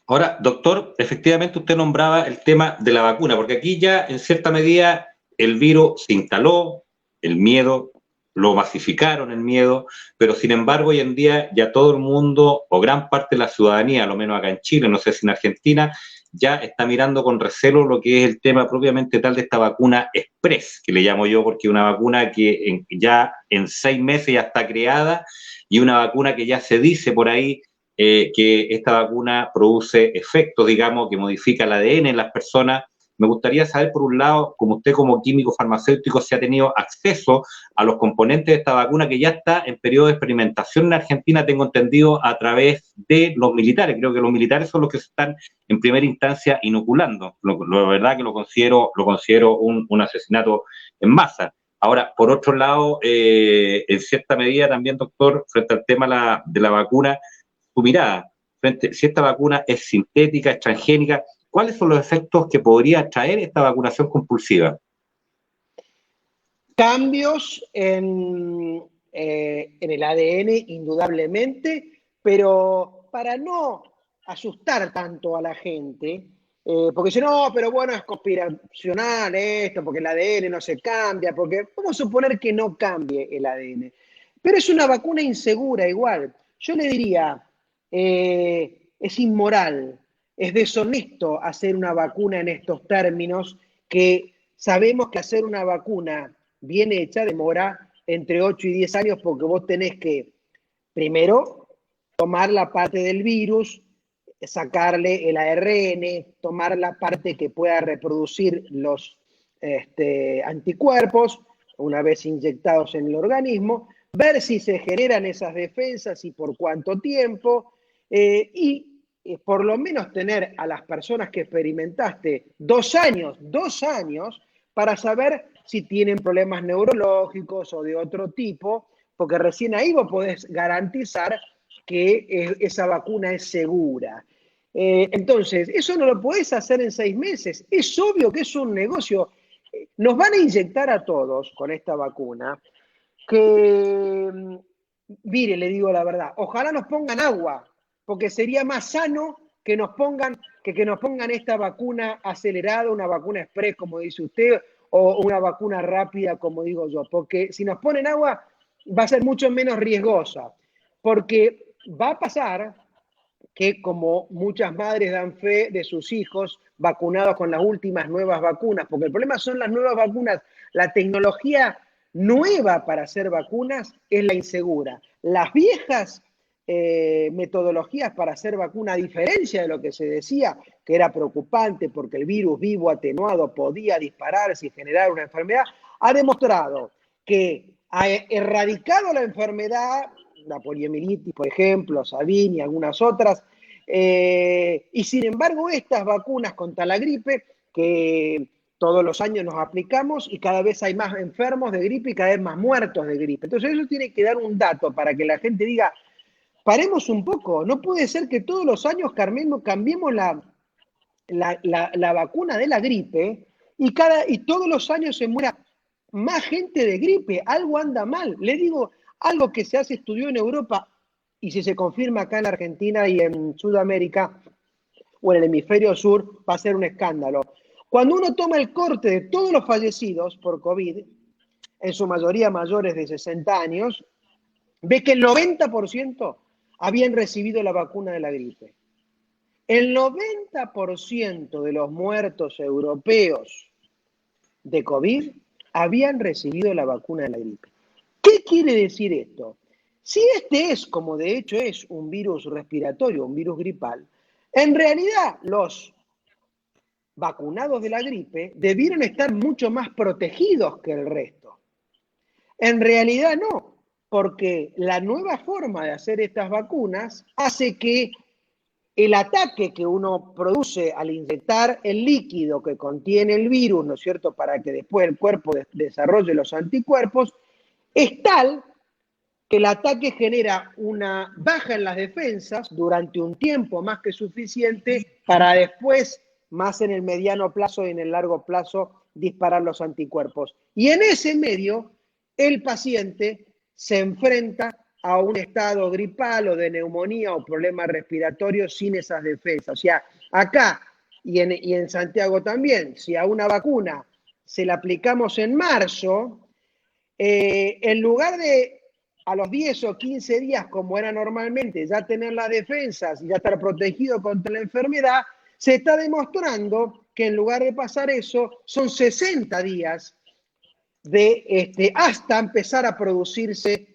ahora, doctor, efectivamente usted nombraba el tema de la vacuna, porque aquí ya en cierta medida el virus se instaló, el miedo, lo masificaron el miedo, pero sin embargo hoy en día ya todo el mundo o gran parte de la ciudadanía, a lo menos acá en Chile, no sé si en Argentina, ya está mirando con recelo lo que es el tema propiamente tal de esta vacuna express, que le llamo yo, porque una vacuna que ya en 6 meses ya está creada y una vacuna que ya se dice por ahí que esta vacuna produce efectos, digamos, que modifica el ADN en las personas. Me gustaría saber, por un lado, como usted como químico farmacéutico, si ha tenido acceso a los componentes de esta vacuna que ya está en periodo de experimentación en Argentina, tengo entendido, a través de los militares. Creo que los militares son los que se están en primera instancia inoculando. La verdad que lo considero un asesinato en masa. Ahora, por otro lado, en cierta medida también, doctor, frente al tema de la vacuna, tu mirada, si esta vacuna es sintética, es transgénica, ¿cuáles son los efectos que podría traer esta vacunación compulsiva? Cambios en el ADN, indudablemente, pero para no asustar tanto a la gente, porque si no, pero bueno, es conspiracional esto, porque el ADN no se cambia, porque vamos a suponer que no cambie el ADN, pero es una vacuna insegura igual. Yo le diría, es inmoral, es deshonesto hacer una vacuna en estos términos, que sabemos que hacer una vacuna bien hecha demora entre 8 y 10 años, porque vos tenés que, primero, tomar la parte del virus, sacarle el ARN, tomar la parte que pueda reproducir los anticuerpos una vez inyectados en el organismo, ver si se generan esas defensas y por cuánto tiempo, y por lo menos tener a las personas que experimentaste 2 años para saber si tienen problemas neurológicos o de otro tipo, porque recién ahí vos podés garantizar que esa vacuna es segura. Entonces, eso no lo podés hacer en 6 meses. Es obvio que es un negocio. Nos van a inyectar a todos con esta vacuna que, mire, le digo la verdad, ojalá nos pongan agua, porque sería más sano que nos pongan esta vacuna acelerada, una vacuna express, como dice usted, o una vacuna rápida, como digo yo, porque si nos ponen agua va a ser mucho menos riesgosa, porque va a pasar que como muchas madres dan fe de sus hijos vacunados con las últimas nuevas vacunas, porque el problema son las nuevas vacunas, la tecnología nueva para hacer vacunas es la insegura. Las viejas metodologías para hacer vacuna, a diferencia de lo que se decía, que era preocupante porque el virus vivo atenuado podía dispararse y generar una enfermedad, ha demostrado que ha erradicado la enfermedad, la poliomielitis, por ejemplo, Sabin y algunas otras, y sin embargo estas vacunas contra la gripe, que todos los años nos aplicamos y cada vez hay más enfermos de gripe y cada vez más muertos de gripe. Entonces eso tiene que dar un dato para que la gente diga, paremos un poco, no puede ser que todos los años cambiemos la vacuna de la gripe y todos los años se muera más gente de gripe, algo anda mal. Le digo, algo que se estudió en Europa y si se confirma acá en Argentina y en Sudamérica o en el hemisferio sur, va a ser un escándalo. Cuando uno toma el corte de todos los fallecidos por COVID, en su mayoría mayores de 60 años, ve que el 90% habían recibido la vacuna de la gripe. El 90% de los muertos europeos de COVID habían recibido la vacuna de la gripe. ¿Qué quiere decir esto? Si este es, como de hecho es, un virus respiratorio, un virus gripal, en realidad los vacunados de la gripe debieron estar mucho más protegidos que el resto. En realidad no, porque la nueva forma de hacer estas vacunas hace que el ataque que uno produce al inyectar el líquido que contiene el virus, ¿no es cierto?, para que después el cuerpo desarrolle los anticuerpos, es tal que el ataque genera una baja en las defensas durante un tiempo más que suficiente para después, más en el mediano plazo y en el largo plazo, disparar los anticuerpos. Y en ese medio, el paciente se enfrenta a un estado gripal o de neumonía o problemas respiratorios sin esas defensas. O sea, acá y en Santiago también, si a una vacuna se la aplicamos en marzo, en lugar de a los 10 o 15 días, como era normalmente, ya tener las defensas y ya estar protegido contra la enfermedad, se está demostrando que en lugar de pasar eso, son 60 días hasta empezar a producirse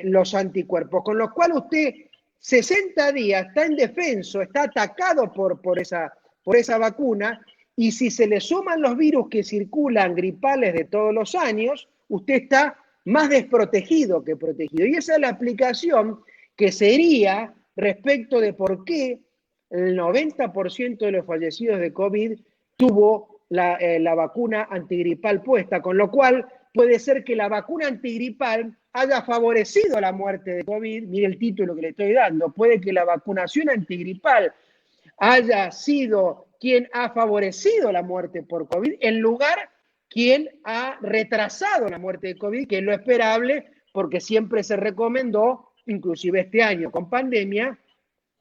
los anticuerpos. Con lo cual usted 60 días está indefenso, está atacado por esa vacuna, y si se le suman los virus que circulan gripales de todos los años, usted está más desprotegido que protegido. Y esa es la aplicación que sería respecto de por qué el 90% de los fallecidos de COVID tuvo la vacuna antigripal puesta, con lo cual puede ser que la vacuna antigripal haya favorecido la muerte de COVID. Mire el título que le estoy dando, puede que la vacunación antigripal haya sido quien ha favorecido la muerte por COVID, en lugar quien ha retrasado la muerte de COVID, que es lo esperable, porque siempre se recomendó, inclusive este año con pandemia,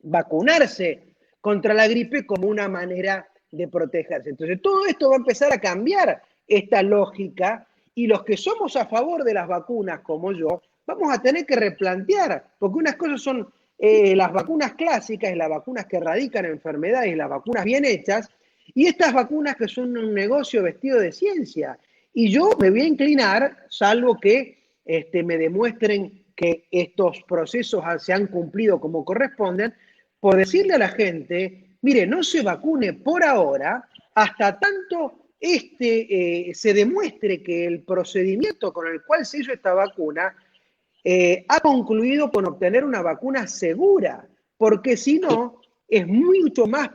vacunarse contra la gripe como una manera de protegerse. Entonces, todo esto va a empezar a cambiar esta lógica, y los que somos a favor de las vacunas, como yo, vamos a tener que replantear, porque unas cosas son las vacunas clásicas y las vacunas que erradican enfermedades y las vacunas bien hechas, y estas vacunas que son un negocio vestido de ciencia. Y yo me voy a inclinar, salvo que me demuestren que estos procesos se han cumplido como corresponden, por decirle a la gente, mire, no se vacune por ahora hasta tanto se demuestre que el procedimiento con el cual se hizo esta vacuna ha concluido con obtener una vacuna segura, porque si no, es mucho más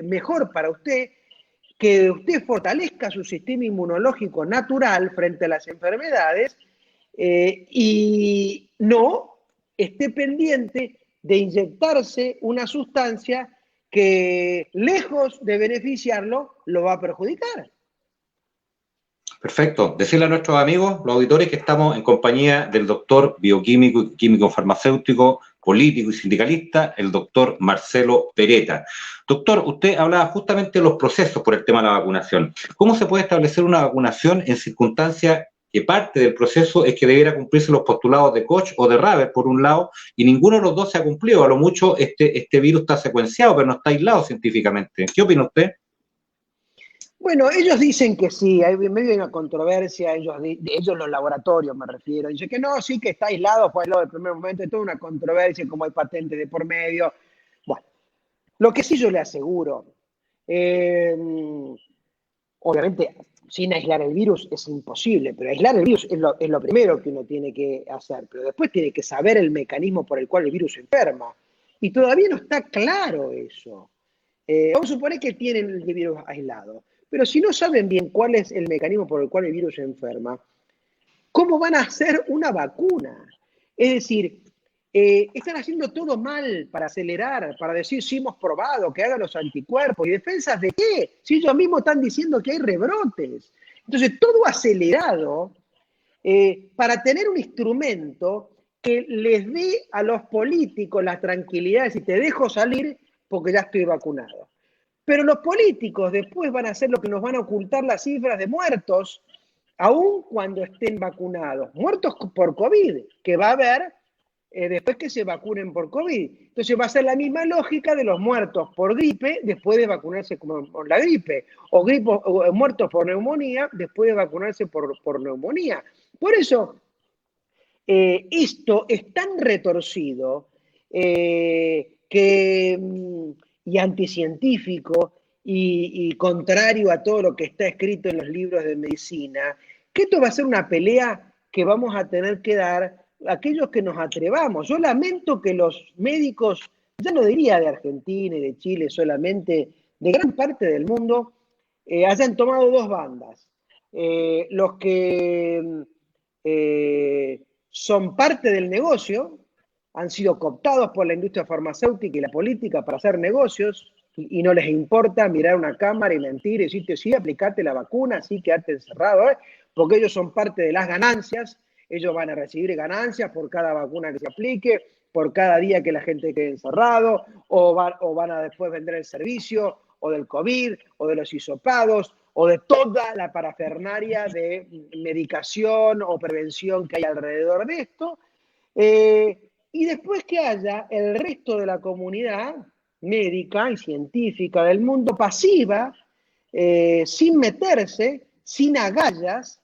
mejor para usted que usted fortalezca su sistema inmunológico natural frente a las enfermedades y no esté pendiente de inyectarse una sustancia que, lejos de beneficiarlo, lo va a perjudicar. Perfecto. Decirle a nuestros amigos, los auditores, que estamos en compañía del doctor bioquímico, químico farmacéutico, político y sindicalista, el doctor Marcelo Peretta. Doctor, usted hablaba justamente de los procesos por el tema de la vacunación. ¿Cómo se puede establecer una vacunación en circunstancias que parte del proceso es que debiera cumplirse los postulados de Koch o de Raber, por un lado, y ninguno de los dos se ha cumplido? A lo mucho este virus está secuenciado, pero no está aislado científicamente. ¿Qué opina usted? Bueno, ellos dicen que sí, hay medio una controversia, ellos los laboratorios me refiero, dicen que no, sí que está aislado, fue aislado del primer momento, es toda una controversia, como hay patentes de por medio. Bueno, lo que sí yo le aseguro, obviamente sin aislar el virus es imposible, pero aislar el virus es lo primero que uno tiene que hacer, pero después tiene que saber el mecanismo por el cual el virus se enferma, y todavía no está claro eso. Vamos a suponer que tienen el virus aislado. Pero si no saben bien cuál es el mecanismo por el cual el virus se enferma, ¿cómo van a hacer una vacuna? Es decir, están haciendo todo mal para acelerar, para decir sí hemos probado, que hagan los anticuerpos. ¿Y defensas de qué? Si ellos mismos están diciendo que hay rebrotes. Entonces, todo acelerado para tener un instrumento que les dé a los políticos la tranquilidad de decir, te dejo salir porque ya estoy vacunado. Pero los políticos después van a hacer lo que nos van a ocultar las cifras de muertos, aun cuando estén vacunados. Muertos por COVID, que va a haber después que se vacunen por COVID. Entonces va a ser la misma lógica de los muertos por gripe después de vacunarse con la gripe, o muertos por neumonía después de vacunarse por neumonía. Por eso, esto es tan retorcido y anticientífico y contrario a todo lo que está escrito en los libros de medicina, que esto va a ser una pelea que vamos a tener que dar a aquellos que nos atrevamos. Yo lamento que los médicos, ya no diría de Argentina y de Chile solamente, de gran parte del mundo, hayan tomado dos bandas. Los que son parte del negocio, han sido cooptados por la industria farmacéutica y la política para hacer negocios y no les importa mirar una cámara y mentir y decirte, sí, aplicate la vacuna, sí, quedate encerrado, porque ellos son parte de las ganancias, ellos van a recibir ganancias por cada vacuna que se aplique, por cada día que la gente quede encerrado, o van a después vender el servicio, o del COVID, o de los hisopados, o de toda la parafernaria de medicación o prevención que hay alrededor de esto. Y después que haya el resto de la comunidad médica y científica del mundo pasiva, sin meterse, sin agallas,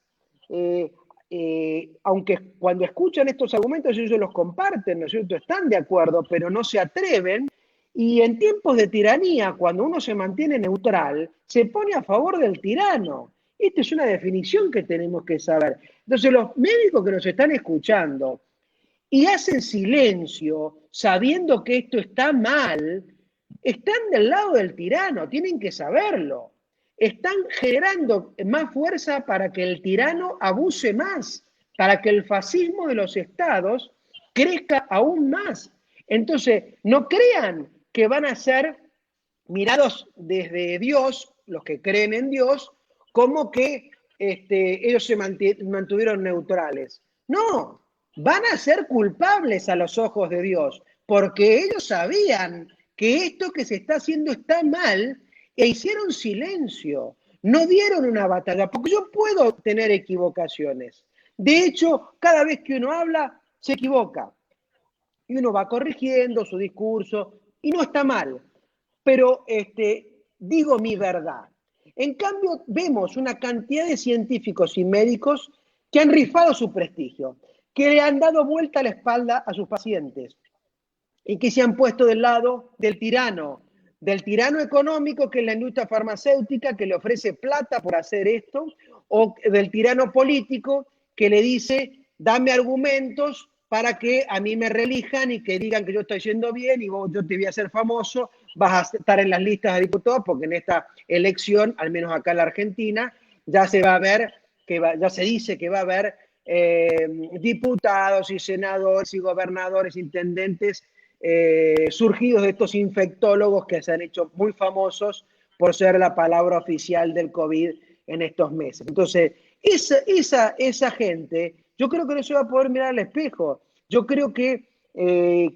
aunque cuando escuchan estos argumentos ellos los comparten, ¿no es cierto? Están de acuerdo, pero no se atreven. Y en tiempos de tiranía, cuando uno se mantiene neutral, se pone a favor del tirano. Esta es una definición que tenemos que saber. Entonces, los médicos que nos están escuchando y hacen silencio, sabiendo que esto está mal, están del lado del tirano, tienen que saberlo. Están generando más fuerza para que el tirano abuse más, para que el fascismo de los estados crezca aún más. Entonces, no crean que van a ser mirados desde Dios, los que creen en Dios, como que ellos se mantuvieron neutrales. No, van a ser culpables a los ojos de Dios, porque ellos sabían que esto que se está haciendo está mal e hicieron silencio, no dieron una batalla, porque yo puedo tener equivocaciones. De hecho, cada vez que uno habla, se equivoca. Y uno va corrigiendo su discurso, y no está mal. Pero digo mi verdad. En cambio, vemos una cantidad de científicos y médicos que han rifado su prestigio, que le han dado vuelta a la espalda a sus pacientes, y que se han puesto del lado del tirano económico, que es la industria farmacéutica, que le ofrece plata por hacer esto, o del tirano político, que le dice, dame argumentos para que a mí me reelijan y que digan que yo estoy yendo bien y yo te voy a hacer famoso, vas a estar en las listas de diputados, porque en esta elección, al menos acá en la Argentina, ya se va a ver, ya se dice que va a haber diputados y senadores y gobernadores, intendentes, surgidos de estos infectólogos que se han hecho muy famosos por ser la palabra oficial del COVID en estos meses. Entonces, esa gente, yo creo que no se va a poder mirar al espejo. Yo creo que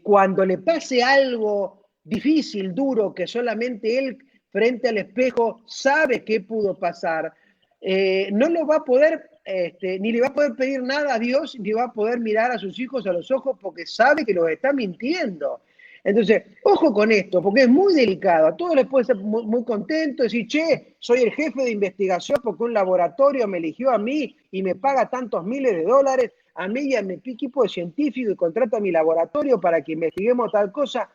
cuando le pase algo difícil, duro, que solamente él frente al espejo sabe qué pudo pasar, no lo va a poder, ni le va a poder pedir nada a Dios, ni va a poder mirar a sus hijos a los ojos porque sabe que los está mintiendo. Entonces, ojo con esto, porque es muy delicado. A todos les puede ser muy, muy contento, decir, che, soy el jefe de investigación porque un laboratorio me eligió a mí y me paga tantos miles de dólares, a mí y a mi equipo de científicos y contrata a mi laboratorio para que investiguemos tal cosa.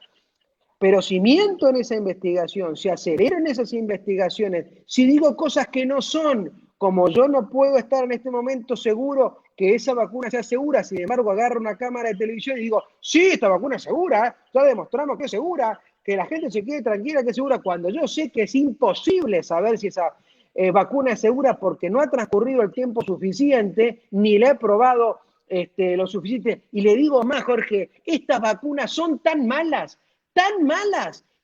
Pero si miento en esa investigación, si acelero en esas investigaciones, si digo cosas que no son, como yo no puedo estar en este momento seguro que esa vacuna sea segura, sin embargo agarro una cámara de televisión y digo, sí, esta vacuna es segura, ya demostramos que es segura, que la gente se quede tranquila que es segura, cuando yo sé que es imposible saber si esa vacuna es segura porque no ha transcurrido el tiempo suficiente, ni la he probado lo suficiente. Y le digo más, Jorge, estas vacunas son tan malas,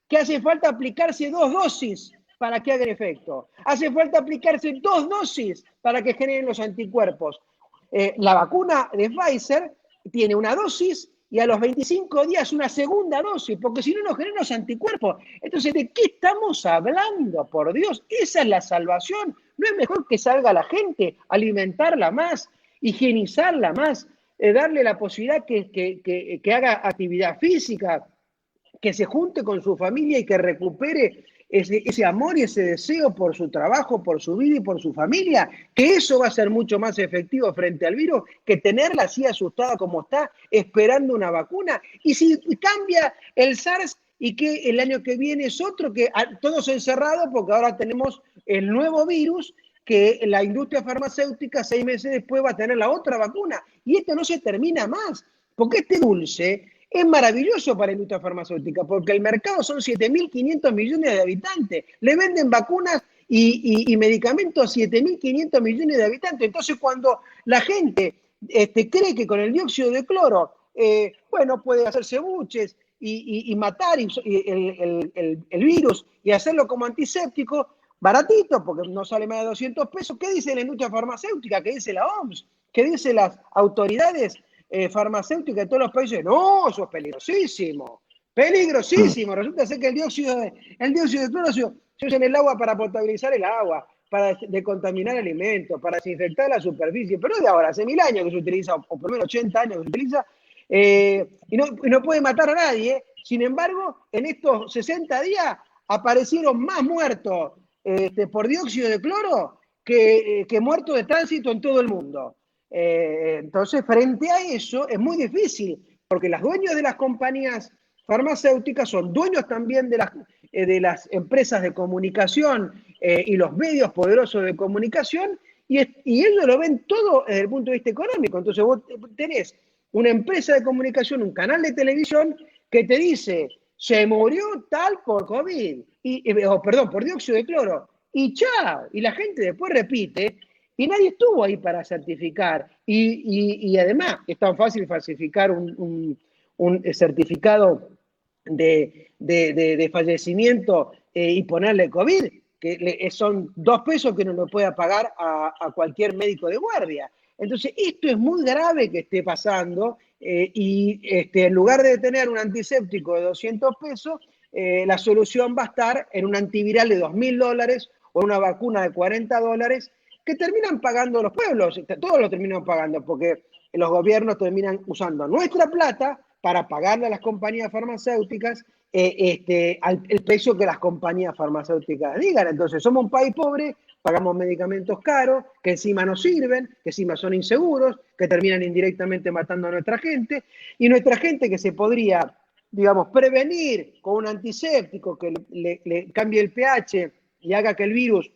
que hace falta aplicarse 2 dosis para que hagan efecto. Hace falta aplicarse 2 dosis para que generen los anticuerpos. La vacuna de Pfizer tiene una dosis y a los 25 días una segunda dosis, porque si no, no generan los anticuerpos. Entonces, ¿de qué estamos hablando? Por Dios, esa es la salvación. ¿No es mejor que salga la gente, alimentarla más, higienizarla más, darle la posibilidad que haga actividad física, que se junte con su familia y que recupere ese amor y ese deseo por su trabajo, por su vida y por su familia? Que eso va a ser mucho más efectivo frente al virus que tenerla así asustada como está, esperando una vacuna. Y si cambia el SARS y que el año que viene es otro, que todos encerrados porque ahora tenemos el nuevo virus, que la industria farmacéutica 6 meses después va a tener la otra vacuna. Y esto no se termina más, porque este dulce es maravilloso para la industria farmacéutica, porque el mercado son 7.500 millones de habitantes. Le venden vacunas y medicamentos a 7.500 millones de habitantes. Entonces, cuando la gente cree que con el dióxido de cloro, bueno, puede hacerse buches y matar el virus y hacerlo como antiséptico, baratito, porque no sale más de 200 pesos. ¿Qué dice la industria farmacéutica? ¿Qué dice la OMS? ¿Qué dicen las autoridades farmacéutica de todos los países? No, eso es peligrosísimo, peligrosísimo. Resulta ser que el dióxido de cloro se usa en el agua para potabilizar el agua, para decontaminar alimentos, para desinfectar la superficie, pero es de ahora, hace 1000 años que se utiliza, o por lo menos 80 años que se utiliza, y no puede matar a nadie. Sin embargo, en estos 60 días aparecieron más muertos por dióxido de cloro que muertos de tránsito en todo el mundo. Entonces, frente a eso, es muy difícil, porque los dueños de las compañías farmacéuticas son dueños también de las empresas de comunicación y los medios poderosos de comunicación, y ellos lo ven todo desde el punto de vista económico. Entonces, vos tenés una empresa de comunicación, un canal de televisión, que te dice, se murió tal por COVID, perdón, por dióxido de cloro, y chao, y la gente después repite. Y nadie estuvo ahí para certificar. Y además es tan fácil falsificar un certificado de fallecimiento y ponerle COVID, que son 2 pesos que no lo puede pagar a cualquier médico de guardia. Entonces, esto es muy grave que esté pasando en lugar de tener un antiséptico de 200 pesos, la solución va a estar en un antiviral de $2.000 o una vacuna de $40, que terminan pagando los pueblos, todos lo terminan pagando, porque los gobiernos terminan usando nuestra plata para pagarle a las compañías farmacéuticas el precio que las compañías farmacéuticas digan. Entonces, somos un país pobre, pagamos medicamentos caros, que encima no sirven, que encima son inseguros, que terminan indirectamente matando a nuestra gente, y nuestra gente que se podría digamos, prevenir con un antiséptico que le cambie el pH y haga que el virus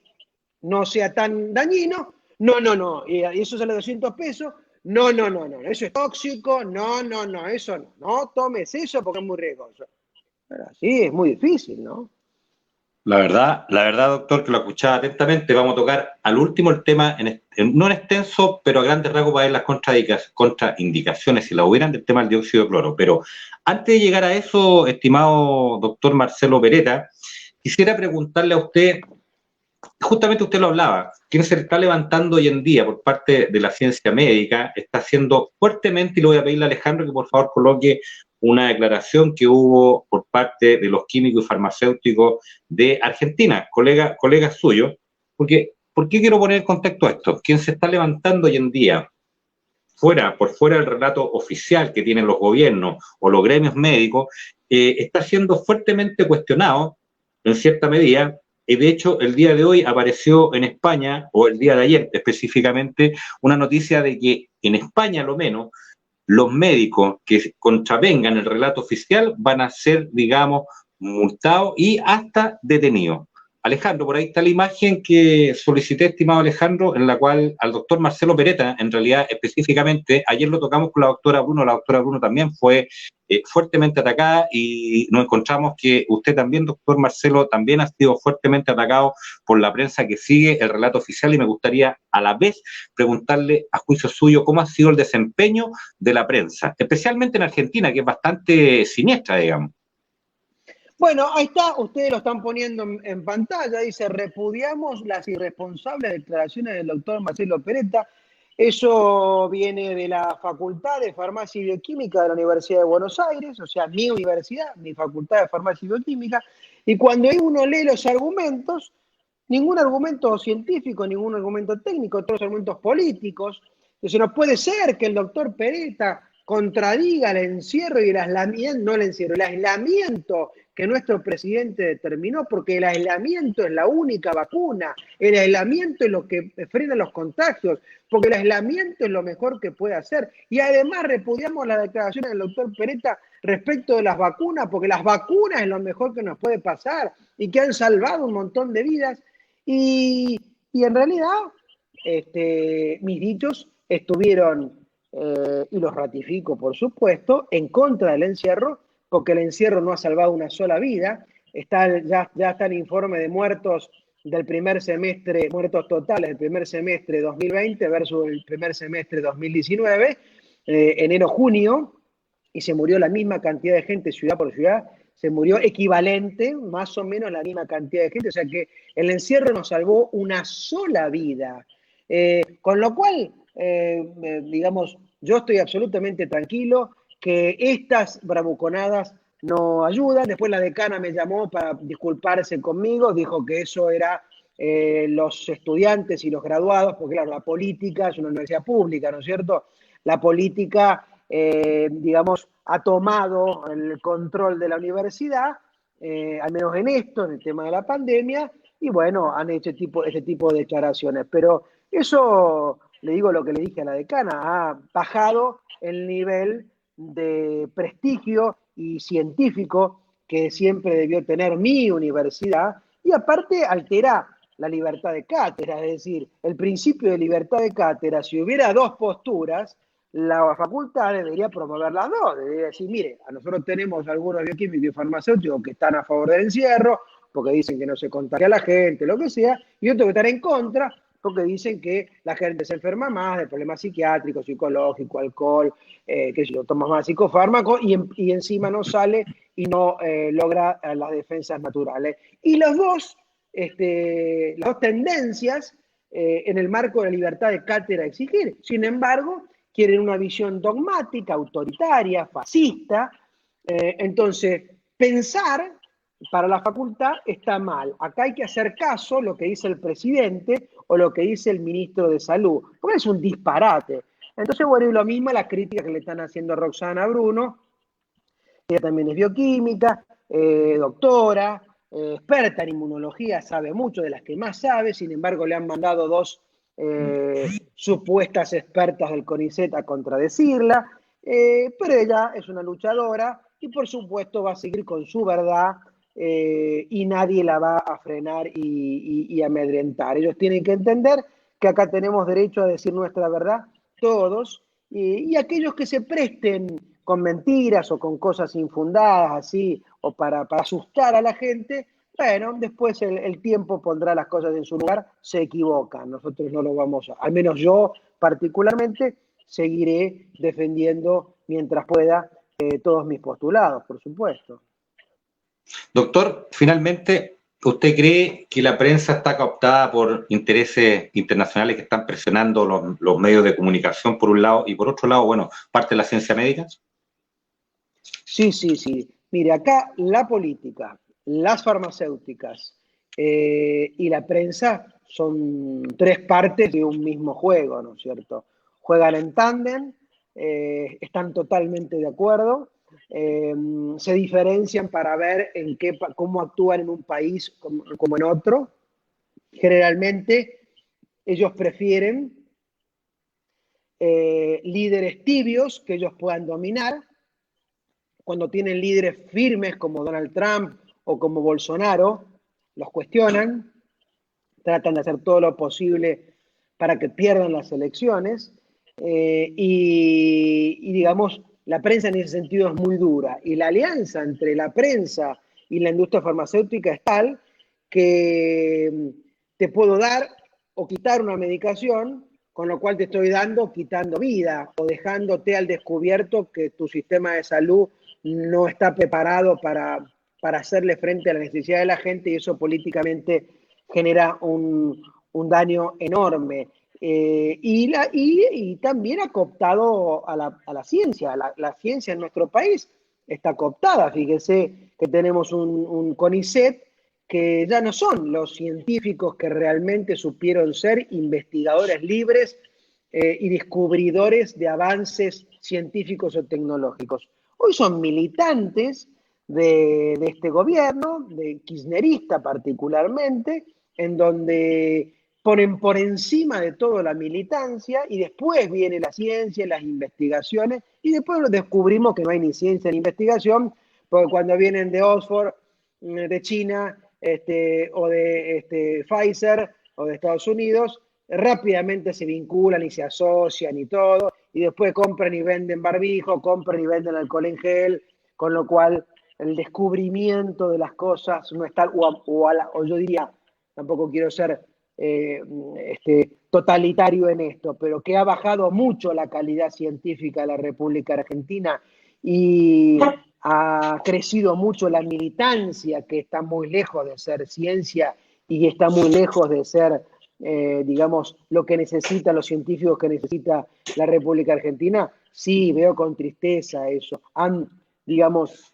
no sea tan dañino. No, y eso sale 200 pesos. No, eso es tóxico. No, eso no. No tomes eso porque es muy riesgoso. Pero así es muy difícil, ¿no? La verdad, doctor, que lo escuchaba atentamente, vamos a tocar al último el tema, no en extenso, pero a grandes rasgos para ver las contraindicaciones, si la hubieran, del tema del dióxido de cloro. Pero antes de llegar a eso, estimado doctor Marcelo Peretta, quisiera preguntarle a usted, justamente usted lo hablaba, quien se está levantando hoy en día por parte de la ciencia médica, está haciendo fuertemente, y le voy a pedirle a Alejandro que por favor coloque una declaración que hubo por parte de los químicos y farmacéuticos de Argentina, colegas suyos, porque ¿por qué quiero poner en contexto esto? Quien se está levantando hoy en día por fuera del relato oficial que tienen los gobiernos o los gremios médicos, está siendo fuertemente cuestionado en cierta medida. Y de hecho, el día de hoy apareció en España, o el día de ayer específicamente, una noticia de que en España, a lo menos, los médicos que contravengan el relato oficial van a ser, digamos, multados y hasta detenidos. Alejandro, por ahí está la imagen que solicité, estimado Alejandro, en la cual al doctor Marcelo Peretta, en realidad específicamente, ayer lo tocamos con la doctora Bruno también fue fuertemente atacada y nos encontramos que usted también, doctor Marcelo, también ha sido fuertemente atacado por la prensa que sigue el relato oficial y me gustaría a la vez preguntarle, a juicio suyo, cómo ha sido el desempeño de la prensa, especialmente en Argentina, que es bastante siniestra, digamos. Bueno, ahí está, ustedes lo están poniendo en pantalla, dice, repudiamos las irresponsables declaraciones del doctor Marcelo Peretta. Eso viene de la Facultad de Farmacia y Bioquímica de la Universidad de Buenos Aires, o sea, mi universidad, mi Facultad de Farmacia y Bioquímica, y cuando uno lee los argumentos, ningún argumento científico, ningún argumento técnico, todos argumentos políticos. Entonces no puede ser que el doctor Peretta contradiga el encierro y el aislamiento, no el encierro, el aislamiento que nuestro presidente determinó, porque el aislamiento es la única vacuna, el aislamiento es lo que frena los contagios, porque el aislamiento es lo mejor que puede hacer. Y además repudiamos las declaraciones del doctor Peretta respecto de las vacunas, porque las vacunas es lo mejor que nos puede pasar y que han salvado un montón de vidas. Y en realidad, mis dichos estuvieron, y los ratifico por supuesto, en contra del encierro, porque el encierro no ha salvado una sola vida. Ya está el informe de muertos del primer semestre, muertos totales del primer semestre 2020 versus el primer semestre 2019, enero-junio, y se murió la misma cantidad de gente ciudad por ciudad, se murió equivalente, más o menos la misma cantidad de gente, o sea que el encierro nos salvó una sola vida. Con lo cual, digamos, yo estoy absolutamente tranquilo que estas bravuconadas no ayudan. Después la decana me llamó para disculparse conmigo, dijo que eso era los estudiantes y los graduados, porque claro, la política es una universidad pública, ¿no es cierto? La política, digamos, ha tomado el control de la universidad, al menos en esto, en el tema de la pandemia, y bueno, han hecho este tipo de declaraciones. Pero eso, le digo lo que le dije a la decana, ha bajado el nivel de prestigio y científico que siempre debió tener mi universidad, y aparte altera la libertad de cátedra, es decir, el principio de libertad de cátedra, si hubiera dos posturas, la facultad debería promover las dos, debería decir, mire, a nosotros tenemos algunos bioquímicos y farmacéuticos que están a favor del encierro, porque dicen que no se contagia a la gente, lo que sea, y otros que están en contra, porque dicen que la gente se enferma más de problemas psiquiátricos, psicológicos, alcohol, que si lo tomas más psicofármacos, y encima no sale y no logra las defensas naturales. Y las dos tendencias en el marco de la libertad de cátedra exigir. Sin embargo, quieren una visión dogmática, autoritaria, fascista. Entonces, pensar para la facultad está mal. Acá hay que hacer caso a lo que dice el presidente o lo que dice el ministro de Salud, porque es un disparate. Entonces, bueno, y lo mismo la crítica que le están haciendo a Roxana Bruno, ella también es bioquímica, doctora, experta en inmunología, sabe mucho, de las que más sabe, sin embargo le han mandado dos supuestas expertas del CONICET a contradecirla. pero ella es una luchadora y por supuesto va a seguir con su verdad y nadie la va a frenar y amedrentar. Ellos tienen que entender que acá tenemos derecho a decir nuestra verdad, todos, y aquellos que se presten con mentiras o con cosas infundadas así, o para asustar a la gente, bueno, después el tiempo pondrá las cosas en su lugar, se equivocan, nosotros no lo vamos a, al menos yo particularmente, seguiré defendiendo mientras pueda todos mis postulados, por supuesto. Doctor, finalmente, ¿usted cree que la prensa está cooptada por intereses internacionales que están presionando los medios de comunicación por un lado y por otro lado, bueno, parte de la ciencia médica? Sí, sí, sí. Mire, acá la política, las farmacéuticas y la prensa son tres partes de un mismo juego, ¿no es cierto? Juegan en tándem, están totalmente de acuerdo, se diferencian para ver cómo actúan en un país como en otro. Generalmente ellos prefieren líderes tibios que ellos puedan dominar. Cuando tienen líderes firmes como Donald Trump o como Bolsonaro, los cuestionan, tratan de hacer todo lo posible para que pierdan las elecciones digamos, la prensa en ese sentido es muy dura y la alianza entre la prensa y la industria farmacéutica es tal que te puedo dar o quitar una medicación, con lo cual te estoy dando, quitando vida o dejándote al descubierto que tu sistema de salud no está preparado para hacerle frente a la necesidad de la gente y eso políticamente genera un daño enorme. Y también ha cooptado a la ciencia. La ciencia en nuestro país está cooptada. Fíjese que tenemos un CONICET que ya no son los científicos que realmente supieron ser investigadores libres y descubridores de avances científicos o tecnológicos. Hoy son militantes de este gobierno, de kirchnerista particularmente, en donde ponen por encima de todo la militancia y después viene la ciencia, las investigaciones y después descubrimos que no hay ni ciencia ni investigación, porque cuando vienen de Oxford, de China o de Pfizer o de Estados Unidos, rápidamente se vinculan y se asocian y todo, y después compran y venden barbijo, compran y venden alcohol en gel, con lo cual el descubrimiento de las cosas no está, o yo diría, tampoco quiero ser totalitario en esto, pero que ha bajado mucho la calidad científica de la República Argentina y ha crecido mucho la militancia, que está muy lejos de ser ciencia y está muy lejos de ser, digamos, lo que necesitan los científicos que necesita la República Argentina. Sí, veo con tristeza eso. Han, digamos,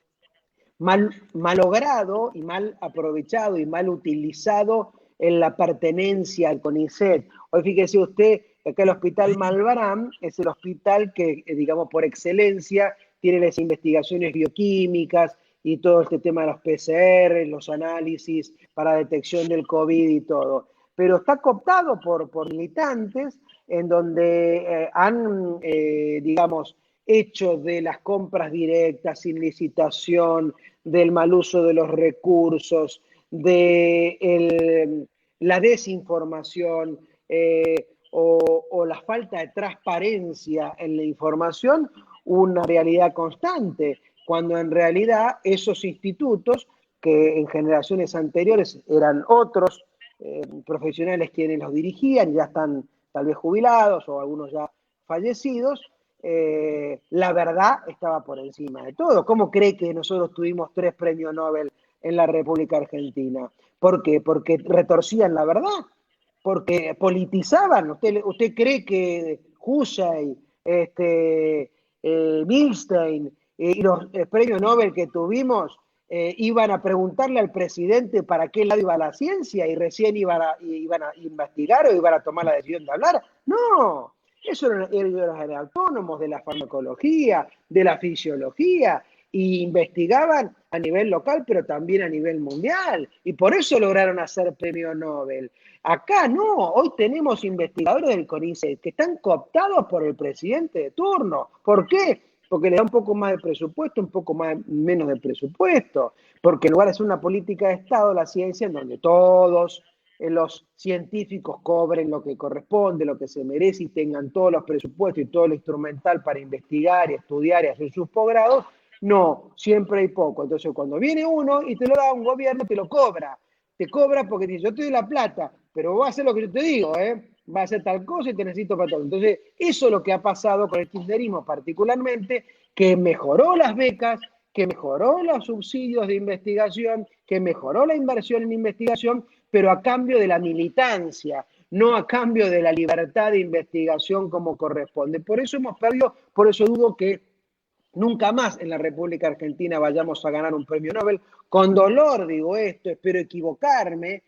malogrado y mal aprovechado y mal utilizado en la pertenencia al CONICET. Hoy fíjese usted que el Hospital Malvarán es el hospital que, digamos, por excelencia tiene las investigaciones bioquímicas y todo este tema de los PCR, los análisis para detección del COVID y todo. Pero está cooptado por militantes en donde han, digamos, hecho de las compras directas sin licitación, del mal uso de los recursos, de la desinformación o la falta de transparencia en la información, una realidad constante, cuando en realidad esos institutos, que en generaciones anteriores eran otros profesionales quienes los dirigían, ya están tal vez jubilados o algunos ya fallecidos, la verdad estaba por encima de todo. ¿Cómo cree que nosotros tuvimos 3 premios Nobel en la República Argentina? ¿Por qué? Porque retorcían la verdad, porque politizaban. ¿Usted cree que Husey, Milstein y los premios Nobel que tuvimos iban a preguntarle al presidente para qué lado iba la ciencia y recién iban a investigar o iban a tomar la decisión de hablar? No, eso eran autónomos de la farmacología, de la fisiología, y investigaban a nivel local, pero también a nivel mundial, y por eso lograron hacer premio Nobel. Acá no, hoy tenemos investigadores del CONICET que están cooptados por el presidente de turno. ¿Por qué? porque le da un poco más de presupuesto, un poco menos de presupuesto, porque en lugar de ser una política de Estado, la ciencia, en donde todos los científicos cobren lo que corresponde, lo que se merece y tengan todos los presupuestos y todo lo instrumental para investigar y estudiar y hacer sus posgrados, no, siempre hay poco. Entonces, cuando viene uno y te lo da un gobierno, te lo cobra. Te cobra porque te dice, yo te doy la plata, pero vos haces lo que yo te digo, va a hacer tal cosa y te necesito para todo. Entonces, eso es lo que ha pasado con el kirchnerismo particularmente, que mejoró las becas, que mejoró los subsidios de investigación, que mejoró la inversión en investigación, pero a cambio de la militancia, no a cambio de la libertad de investigación como corresponde. Por eso hemos perdido, por eso dudo que nunca más en la República Argentina vayamos a ganar un premio Nobel. Con dolor digo esto, espero equivocarme,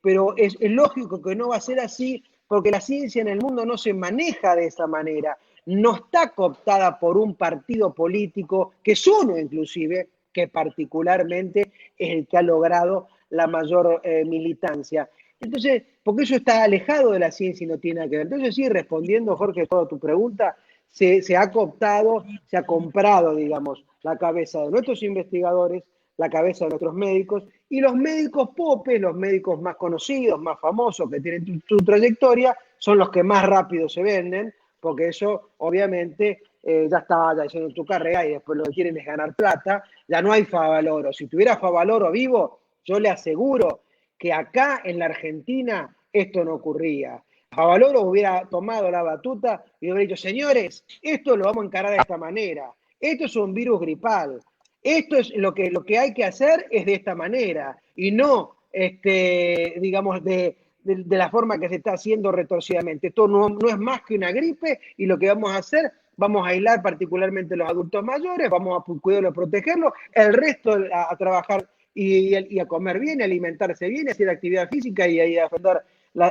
pero es lógico que no va a ser así porque la ciencia en el mundo no se maneja de esa manera. No está cooptada por un partido político, que es uno inclusive, que particularmente es el que ha logrado la mayor militancia. Entonces, porque eso está alejado de la ciencia y no tiene nada que ver. Entonces, sí, respondiendo, Jorge, a toda tu pregunta, se ha cooptado, se ha comprado, digamos, la cabeza de nuestros investigadores, la cabeza de nuestros médicos, y los médicos popes, los médicos más conocidos, más famosos, que tienen su trayectoria, son los que más rápido se venden, porque eso, obviamente, ya está ya haciendo tu carrera y después lo que quieren es ganar plata. Ya no hay Favaloro. Si tuviera Favaloro vivo, yo le aseguro que acá en la Argentina esto no ocurría. Favaloro hubiera tomado la batuta y hubiera dicho, señores, esto lo vamos a encarar de esta manera. Esto es un virus gripal. Esto es lo que hay que hacer es de esta manera y no, digamos, de la forma que se está haciendo retorcidamente. Esto no es más que una gripe y lo que vamos a hacer, vamos a aislar particularmente los adultos mayores, vamos a cuidarlos, protegerlos, el resto a trabajar y a comer bien, a alimentarse bien, a hacer actividad física y a defender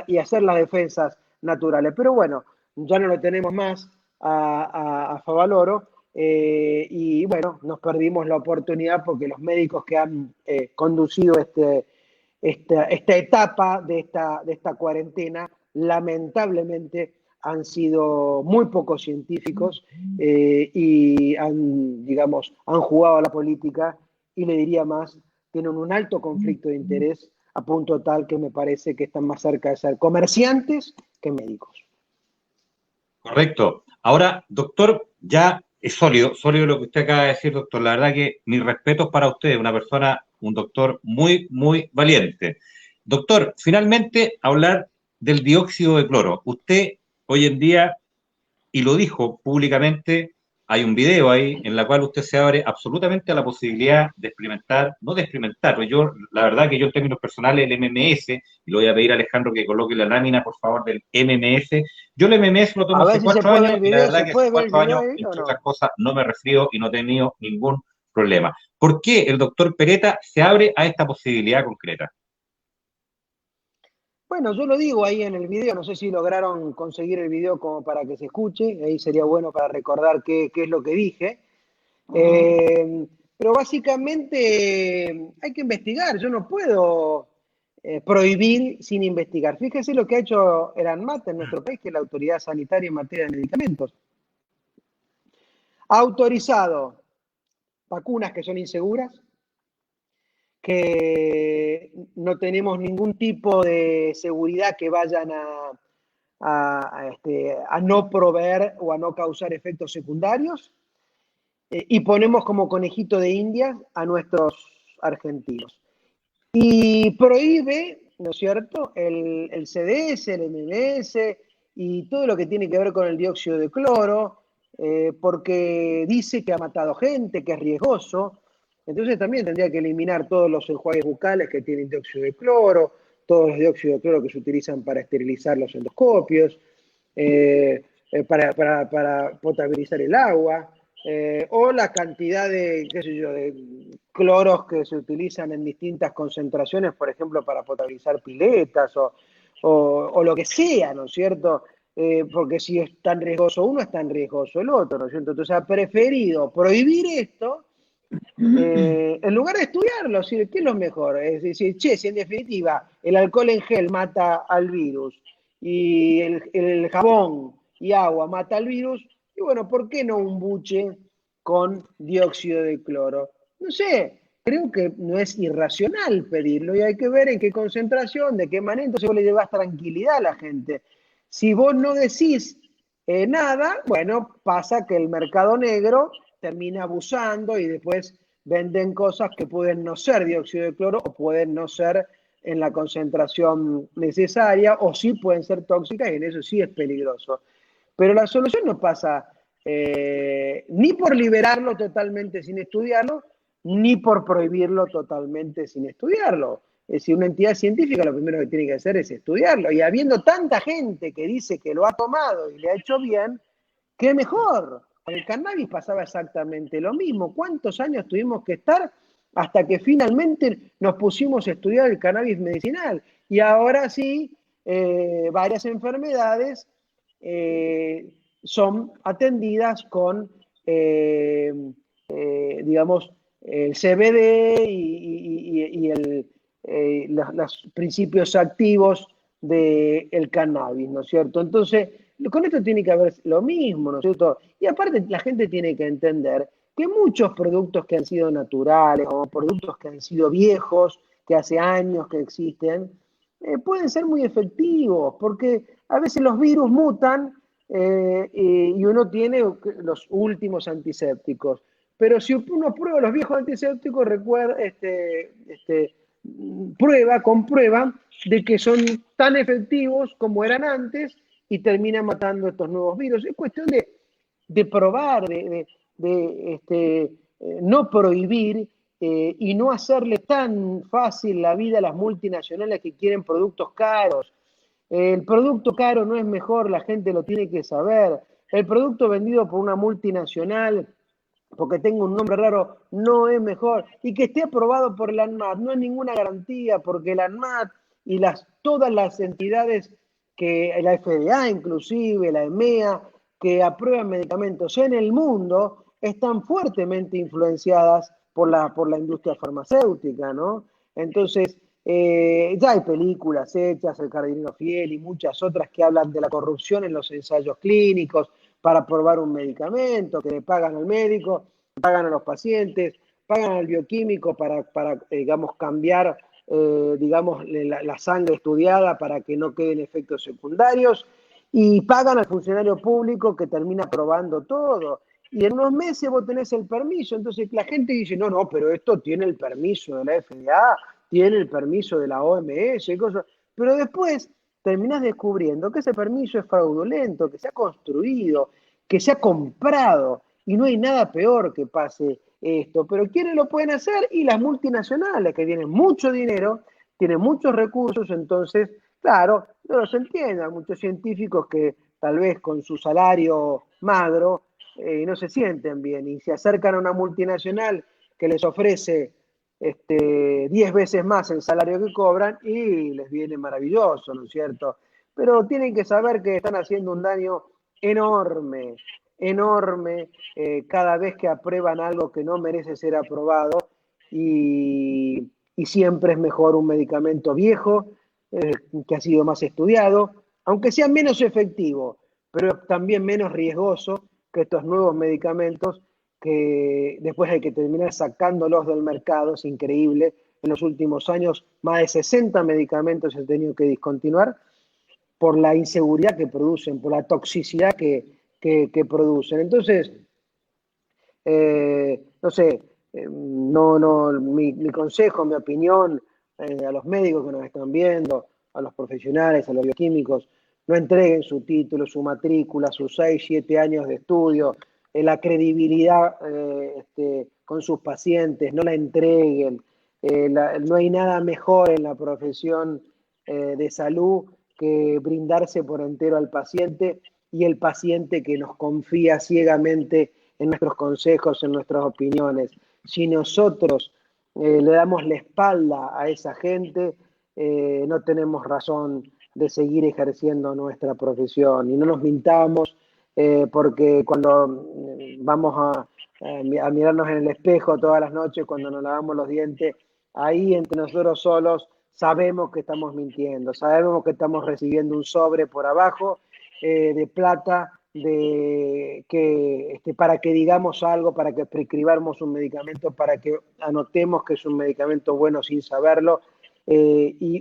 y hacer las defensas naturales. Pero bueno, ya no lo tenemos más a Favaloro. Y bueno, nos perdimos la oportunidad porque los médicos que han conducido esta etapa de esta cuarentena, lamentablemente han sido muy pocos científicos y digamos, han jugado a la política y le diría más, tienen un alto conflicto de interés a punto tal que me parece que están más cerca de ser comerciantes que médicos. Correcto. Ahora, doctor, ya es sólido lo que usted acaba de decir, doctor. La verdad que mis respetos para usted, una persona, un doctor muy, muy valiente. Doctor, finalmente hablar del dióxido de cloro. Usted hoy en día, y lo dijo públicamente, hay un video ahí en la cual usted se abre absolutamente a la posibilidad de experimentar, no de experimentar, pues yo, la verdad que yo en términos personales, el MMS, y le voy a pedir a Alejandro que coloque la lámina, por favor, del MMS. Yo el MMS lo tomo A ver hace si se 4 puede ver años el y la video, verdad ¿se que hace puede ver el 4 video años, ahí o entre no? otras cosas, no me resfrío y no he tenido ningún problema. ¿Por qué el doctor Peretta se abre a esta posibilidad concreta? Bueno, yo lo digo ahí en el video, no sé si lograron conseguir el video como para que se escuche, ahí sería bueno para recordar qué es lo que dije. Pero básicamente hay que investigar, yo no puedo prohibir sin investigar. Fíjese lo que ha hecho el ANMAT en nuestro país, que es la autoridad sanitaria en materia de medicamentos. Ha autorizado vacunas que son inseguras, que no tenemos ningún tipo de seguridad que vayan a no proveer o a no causar efectos secundarios, y ponemos como conejito de India a nuestros argentinos. Y prohíbe, ¿no es cierto?, el CDS, el MMS y todo lo que tiene que ver con el dióxido de cloro, porque dice que ha matado gente, que es riesgoso. Entonces también tendría que eliminar todos los enjuagues bucales que tienen dióxido de cloro, todos los dióxidos de cloro que se utilizan para esterilizar los endoscopios, para potabilizar el agua, o la cantidad de, qué sé yo, de cloros que se utilizan en distintas concentraciones, por ejemplo, para potabilizar piletas o lo que sea, ¿no es cierto? Porque si es tan riesgoso uno, es tan riesgoso el otro, ¿no es cierto? Entonces ha preferido prohibir esto en lugar de estudiarlo, ¿sí? ¿Qué es lo mejor? Es decir, che, si en definitiva el alcohol en gel mata al virus y el jabón y agua mata al virus, Y bueno, ¿por qué no un buche con dióxido de cloro? No sé, creo que no es irracional pedirlo y hay que ver en qué concentración, de qué manera, entonces vos le llevas tranquilidad a la gente. Si vos no decís nada, bueno, pasa que el mercado negro termina abusando y después venden cosas que pueden no ser dióxido de cloro o pueden no ser en la concentración necesaria o sí pueden ser tóxicas y en eso sí es peligroso. Pero la solución no pasa ni por liberarlo totalmente sin estudiarlo, ni por prohibirlo totalmente sin estudiarlo. Es decir, una entidad científica lo primero que tiene que hacer es estudiarlo. Y habiendo tanta gente que dice que lo ha tomado y le ha hecho bien, ¿qué mejor? Con el cannabis pasaba exactamente lo mismo. ¿Cuántos años tuvimos que estar hasta que finalmente nos pusimos a estudiar el cannabis medicinal? Y ahora sí, varias enfermedades son atendidas con, digamos, el CBD y los principios activos del cannabis, ¿no es cierto? Entonces, con esto tiene que haber lo mismo, ¿no es cierto? Y aparte, la gente tiene que entender que muchos productos que han sido naturales o productos que han sido viejos, que hace años que existen, pueden ser muy efectivos, porque a veces los virus mutan y uno tiene los últimos antisépticos. Pero si uno prueba los viejos antisépticos, recuerda, comprueba de que son tan efectivos como eran antes y termina matando estos nuevos virus. Es cuestión de probar, no prohibir y no hacerle tan fácil la vida a las multinacionales que quieren productos caros. El producto caro no es mejor, la gente lo tiene que saber. El producto vendido por una multinacional, porque tenga un nombre raro, no es mejor. Y que esté aprobado por la ANMAT, no es ninguna garantía, porque la ANMAT y todas las entidades, la FDA inclusive, la EMEA, que aprueban medicamentos en el mundo, están fuertemente influenciadas por la industria farmacéutica, ¿no? Entonces, ya hay películas hechas, El Jardinero Fiel y muchas otras que hablan de la corrupción en los ensayos clínicos para probar un medicamento, que le pagan al médico, pagan a los pacientes, pagan al bioquímico para digamos, cambiar digamos, la sangre estudiada para que no queden efectos secundarios y pagan al funcionario público que termina probando todo. Y en unos meses vos tenés el permiso, entonces la gente dice, no, no, pero esto tiene el permiso de la FDA, tiene el permiso de la OMS y cosas, pero después terminás descubriendo que ese permiso es fraudulento, que se ha construido, que se ha comprado, y no hay nada peor que pase esto. Pero ¿quiénes lo pueden hacer? Y las multinacionales, que tienen mucho dinero, tienen muchos recursos, entonces, claro, no los entiendan muchos científicos que tal vez con su salario magro no se sienten bien y se acercan a una multinacional que les ofrece 10 veces más el salario que cobran y les viene maravilloso, ¿no es cierto? Pero tienen que saber que están haciendo un daño enorme, enorme, cada vez que aprueban algo que no merece ser aprobado y siempre es mejor un medicamento viejo que ha sido más estudiado, aunque sea menos efectivo, pero también menos riesgoso que estos nuevos medicamentos que después hay que terminar sacándolos del mercado, es increíble. En los últimos años, más de 60 medicamentos se han tenido que discontinuar por la inseguridad que producen, por la toxicidad que producen. Entonces, no sé, mi consejo, mi opinión a los médicos que nos están viendo, a los profesionales, a los bioquímicos, no entreguen su título, su matrícula, sus 6, 7 años de estudio, la credibilidad con sus pacientes, no la entreguen. No hay nada mejor en la profesión de salud que brindarse por entero al paciente y el paciente que nos confía ciegamente en nuestros consejos, en nuestras opiniones. Si nosotros le damos la espalda a esa gente, no tenemos razón de seguir ejerciendo nuestra profesión. Y no nos mintamos porque cuando vamos a mirarnos en el espejo todas las noches, cuando nos lavamos los dientes, ahí entre nosotros solos sabemos que estamos mintiendo, sabemos que estamos recibiendo un sobre por abajo de plata de que para que digamos algo, para que prescribamos un medicamento, para que anotemos que es un medicamento bueno sin saberlo,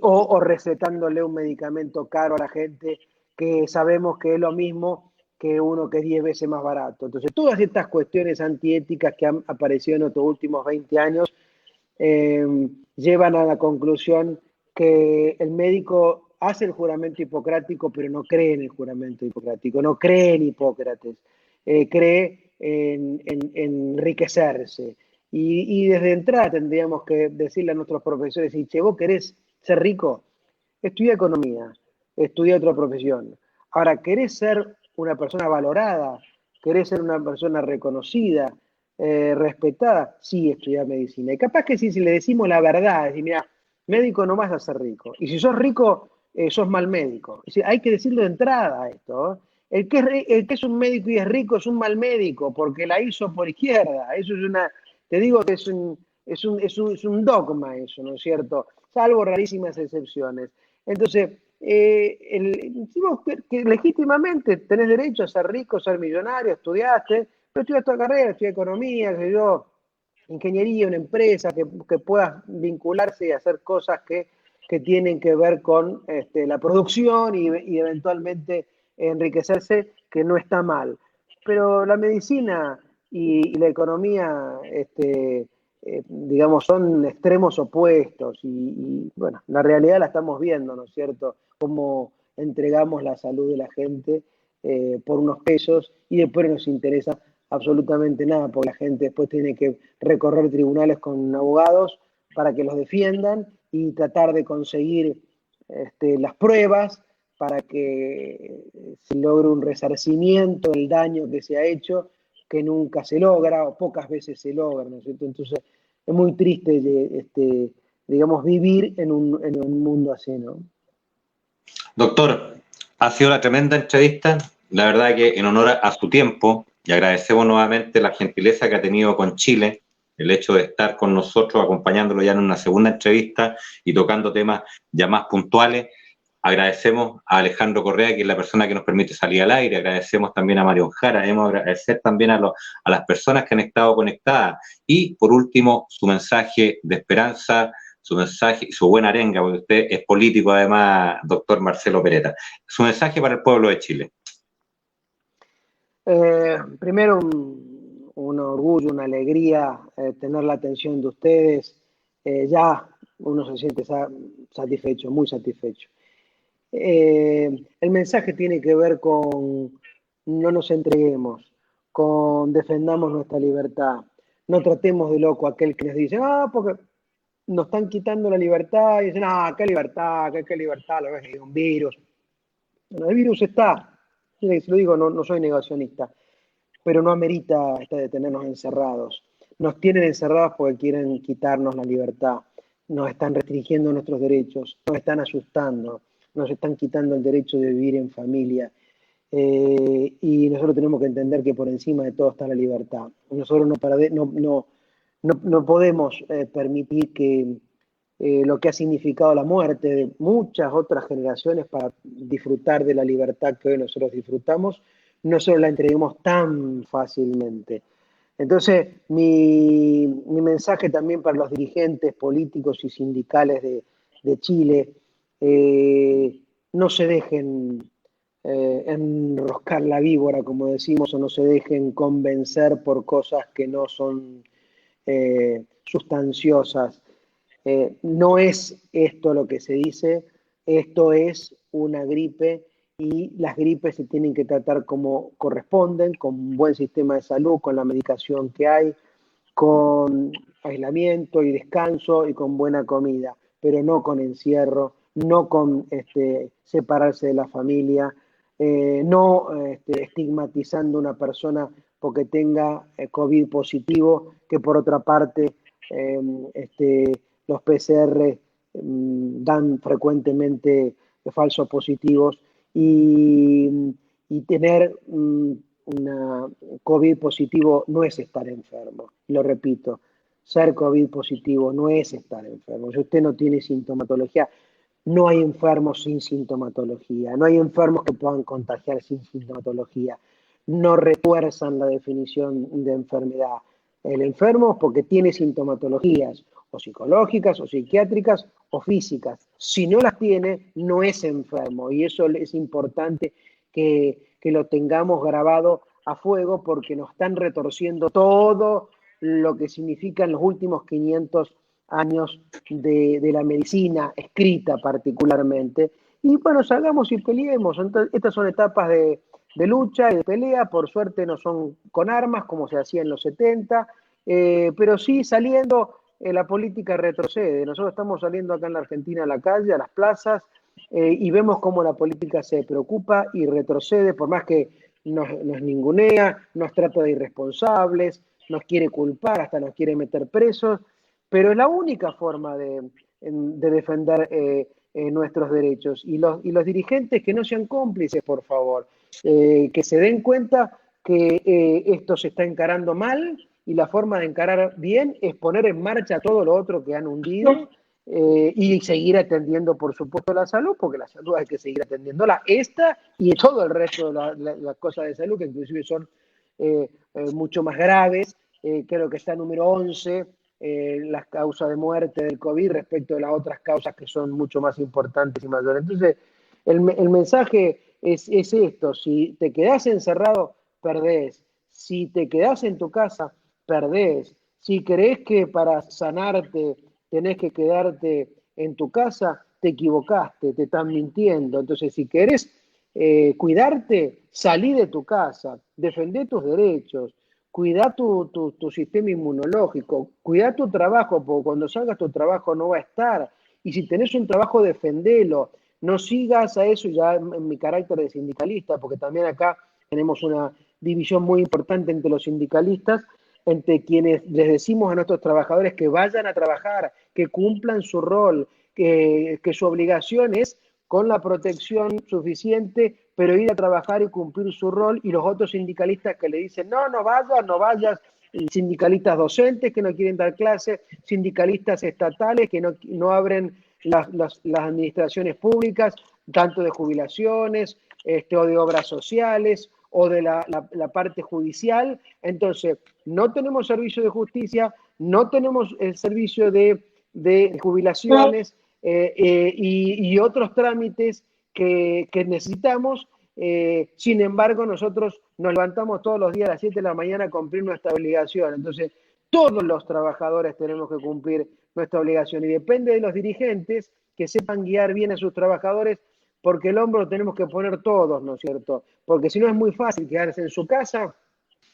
o recetándole un medicamento caro a la gente que sabemos que es lo mismo que uno que es 10 veces más barato. Entonces, todas estas cuestiones antiéticas que han aparecido en estos últimos 20 años eh, llevan a la conclusión que el médico hace el juramento hipocrático, pero no cree en el juramento hipocrático, no cree en Hipócrates, cree en enriquecerse. Y desde entrada tendríamos que decirle a nuestros profesores, si che, vos querés ser rico, estudia economía, estudia otra profesión. Ahora, ¿querés ser una persona valorada? ¿Querés ser una persona reconocida, respetada? Sí, estudia medicina. Y capaz que si le decimos la verdad, decir, mira, médico no vas a ser rico. Y si sos rico, sos mal médico. Es decir, hay que decirlo de entrada esto. El que es un médico y es rico es un mal médico, porque la hizo por izquierda. Eso es te digo que es un dogma eso, ¿no es cierto? Salvo rarísimas excepciones. Entonces, decimos que legítimamente tenés derecho a ser rico, ser millonario, estudiaste, pero estudiaste otra carrera, estudié economía, que yo, ingeniería, una empresa, que puedas vincularse y hacer cosas que tienen que ver con la producción y eventualmente enriquecerse, que no está mal. Pero la medicina y la economía, digamos, son extremos opuestos bueno, la realidad la estamos viendo, ¿no es cierto? Cómo entregamos la salud de la gente por unos pesos y después no nos interesa absolutamente nada, porque la gente después tiene que recorrer tribunales con abogados para que los defiendan y tratar de conseguir las pruebas para que se logre un resarcimiento del daño que se ha hecho, que nunca se logra o pocas veces se logra, ¿no es cierto? Entonces, es muy triste, digamos, vivir en un mundo así, ¿no? Doctor, ha sido una tremenda entrevista. La verdad que en honor a su tiempo, y agradecemos nuevamente la gentileza que ha tenido con Chile, el hecho de estar con nosotros, acompañándolo ya en una segunda entrevista y tocando temas ya más puntuales. Agradecemos a Alejandro Correa, que es la persona que nos permite salir al aire. Agradecemos también a Mario Jara. Hemos agradecer también a las personas que han estado conectadas. Y por último, su mensaje de esperanza, su mensaje y su buena arenga, porque usted es político además, doctor Marcelo Peretta. Su mensaje para el pueblo de Chile. Primero, un orgullo, una alegría tener la atención de ustedes. Ya uno se siente satisfecho, muy satisfecho. El mensaje tiene que ver con no nos entreguemos, con defendamos nuestra libertad. No tratemos de loco a aquel que les dice, porque nos están quitando la libertad y dicen, qué libertad, qué libertad, lo ves, hay un virus. Bueno, el virus está, se lo digo, no soy negacionista, pero no amerita de tenernos encerrados. Nos tienen encerrados porque quieren quitarnos la libertad, nos están restringiendo nuestros derechos, nos están asustando, nos están quitando el derecho de vivir en familia. Y nosotros tenemos que entender que por encima de todo está la libertad. Nosotros no podemos permitir que lo que ha significado la muerte de muchas otras generaciones para disfrutar de la libertad que hoy nosotros disfrutamos, no se la entreguemos tan fácilmente. Entonces, mi mensaje también para los dirigentes políticos y sindicales de Chile, no se dejen enroscar la víbora, como decimos, o no se dejen convencer por cosas que no son sustanciosas. No es esto lo que se dice, esto es una gripe y las gripes se tienen que tratar como corresponden, con un buen sistema de salud, con la medicación que hay, con aislamiento y descanso y con buena comida, pero no con encierro, no con separarse de la familia, no estigmatizando a una persona porque tenga COVID positivo, que por otra parte los PCR dan frecuentemente falsos positivos y tener una COVID positivo no es estar enfermo. Lo repito, ser COVID positivo no es estar enfermo. Si usted no tiene sintomatología, no hay enfermos sin sintomatología, no hay enfermos que puedan contagiar sin sintomatología. no refuerzan la definición de enfermedad. El enfermo es porque tiene sintomatologías, o psicológicas, o psiquiátricas, o físicas. Si no las tiene, no es enfermo. Y eso es importante que lo tengamos grabado a fuego, porque nos están retorciendo todo lo que significan los últimos 500 años de la medicina escrita particularmente. Y bueno, salgamos y peleemos. Entonces, estas son etapas de lucha y de pelea. Por suerte no son con armas como se hacía en los 70, pero sí saliendo, la política retrocede. Nosotros estamos saliendo acá en la Argentina a la calle, a las plazas, y vemos cómo la política se preocupa y retrocede, por más que nos ningunea, nos trata de irresponsables, nos quiere culpar, hasta nos quiere meter presos, pero es la única forma de defender nuestros derechos. Y los dirigentes que no sean cómplices, por favor, que se den cuenta que esto se está encarando mal, y la forma de encarar bien es poner en marcha todo lo otro que han hundido, y seguir atendiendo, por supuesto, la salud, porque la salud hay que seguir atendiéndola, esta y todo el resto de las cosas de salud, que inclusive son mucho más graves. Creo que está número 11 las causas de muerte del COVID respecto de las otras causas que son mucho más importantes y mayores. Entonces, el mensaje es esto: si te quedás encerrado, perdés. Si te quedás en tu casa, perdés. Si crees que para sanarte tenés que quedarte en tu casa, te equivocaste, te están mintiendo. Entonces, si querés cuidarte, salí de tu casa, defendé tus derechos, cuida tu sistema inmunológico, cuida tu trabajo, porque cuando salgas tu trabajo no va a estar. Y si tenés un trabajo, defendelo. No sigas a eso, ya en mi carácter de sindicalista, porque también acá tenemos una división muy importante entre los sindicalistas, entre quienes les decimos a nuestros trabajadores que vayan a trabajar, que cumplan su rol, que su obligación es con la protección suficiente, pero ir a trabajar y cumplir su rol, y los otros sindicalistas que le dicen, no, no vayas, no vayas, y sindicalistas docentes que no quieren dar clases, sindicalistas estatales que no abren las administraciones públicas, tanto de jubilaciones, o de obras sociales, o de la parte judicial. Entonces, no tenemos servicio de justicia, no tenemos el servicio de jubilaciones, y otros trámites que necesitamos. Sin embargo, nosotros nos levantamos todos los días a las 7 de la mañana a cumplir nuestra obligación. Entonces, todos los trabajadores tenemos que cumplir nuestra obligación, y depende de los dirigentes que sepan guiar bien a sus trabajadores, porque el hombro lo tenemos que poner todos, ¿no es cierto? Porque si no, es muy fácil quedarse en su casa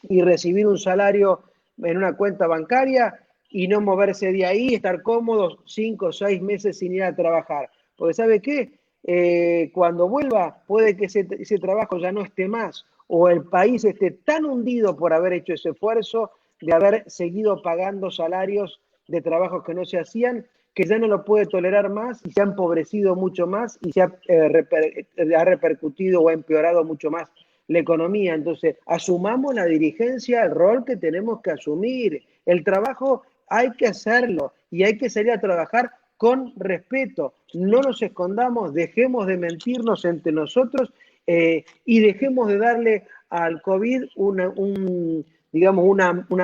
y recibir un salario en una cuenta bancaria y no moverse de ahí, estar cómodos 5 o 6 meses sin ir a trabajar. Porque ¿sabe qué? Cuando vuelva, puede que ese trabajo ya no esté más, o el país esté tan hundido por haber hecho ese esfuerzo de haber seguido pagando salarios de trabajos que no se hacían, que ya no lo puede tolerar más, y se ha empobrecido mucho más, y se ha repercutido o ha empeorado mucho más la economía. Entonces, asumamos la dirigencia, el rol que tenemos que asumir. El trabajo hay que hacerlo, y hay que salir a trabajar con respeto. No nos escondamos, dejemos de mentirnos entre nosotros, y dejemos de darle al COVID una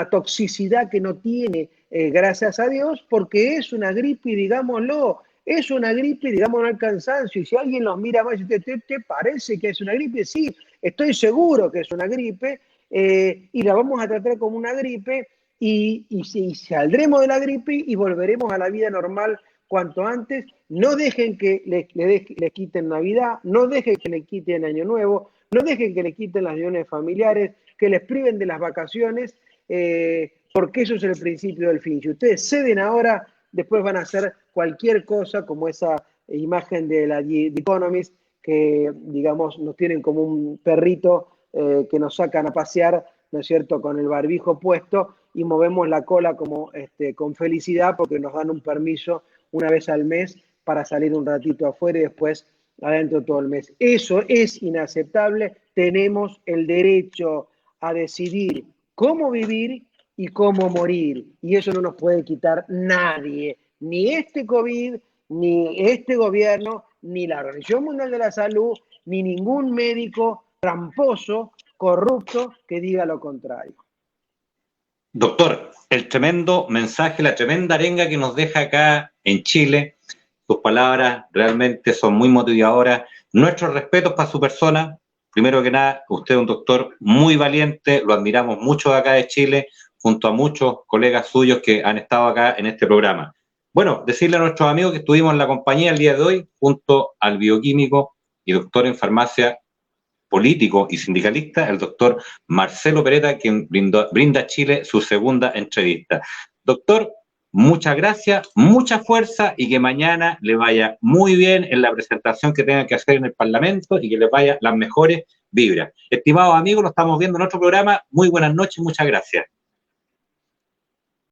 toxicidad que no tiene, gracias a Dios, porque es una gripe, y digámoslo, es una gripe, digámoslo al cansancio. Y si alguien los mira más y dice, ¿te parece que es una gripe? Sí, estoy seguro que es una gripe, y la vamos a tratar como una gripe, y saldremos de la gripe y volveremos a la vida normal cuanto antes. No dejen que le quiten Navidad, no dejen que le quiten Año Nuevo, no dejen que le quiten las reuniones familiares, que les priven de las vacaciones, porque eso es el principio del fin. Si ustedes ceden ahora, después van a hacer cualquier cosa, como esa imagen de la The Economist, que, digamos, nos tienen como un perrito, que nos sacan a pasear, ¿no es cierto?, con el barbijo puesto, y movemos la cola como con felicidad, porque nos dan un permiso una vez al mes para salir un ratito afuera y después adentro todo el mes. Eso es inaceptable. Tenemos el derecho a decidir cómo vivir y cómo morir, y eso no nos puede quitar nadie, ni este COVID, ni este gobierno, ni la Organización Mundial de la Salud, ni ningún médico tramposo corrupto que diga lo contrario. Doctor, el tremendo mensaje, la tremenda arenga que nos deja acá en Chile, sus palabras realmente son muy motivadoras. Nuestros respetos para su persona. Primero que nada, usted es un doctor muy valiente, lo admiramos mucho de acá de Chile, junto a muchos colegas suyos que han estado acá en este programa. Bueno, decirle a nuestros amigos que estuvimos en la compañía el día de hoy, junto al bioquímico y doctor en farmacia, político y sindicalista, el doctor Marcelo Peretta, quien brinda a Chile su segunda entrevista. Doctor, muchas gracias, mucha fuerza y que mañana le vaya muy bien en la presentación que tenga que hacer en el Parlamento y que le vaya las mejores vibras. Estimados amigos, nos estamos viendo en otro programa. Muy buenas noches, muchas gracias.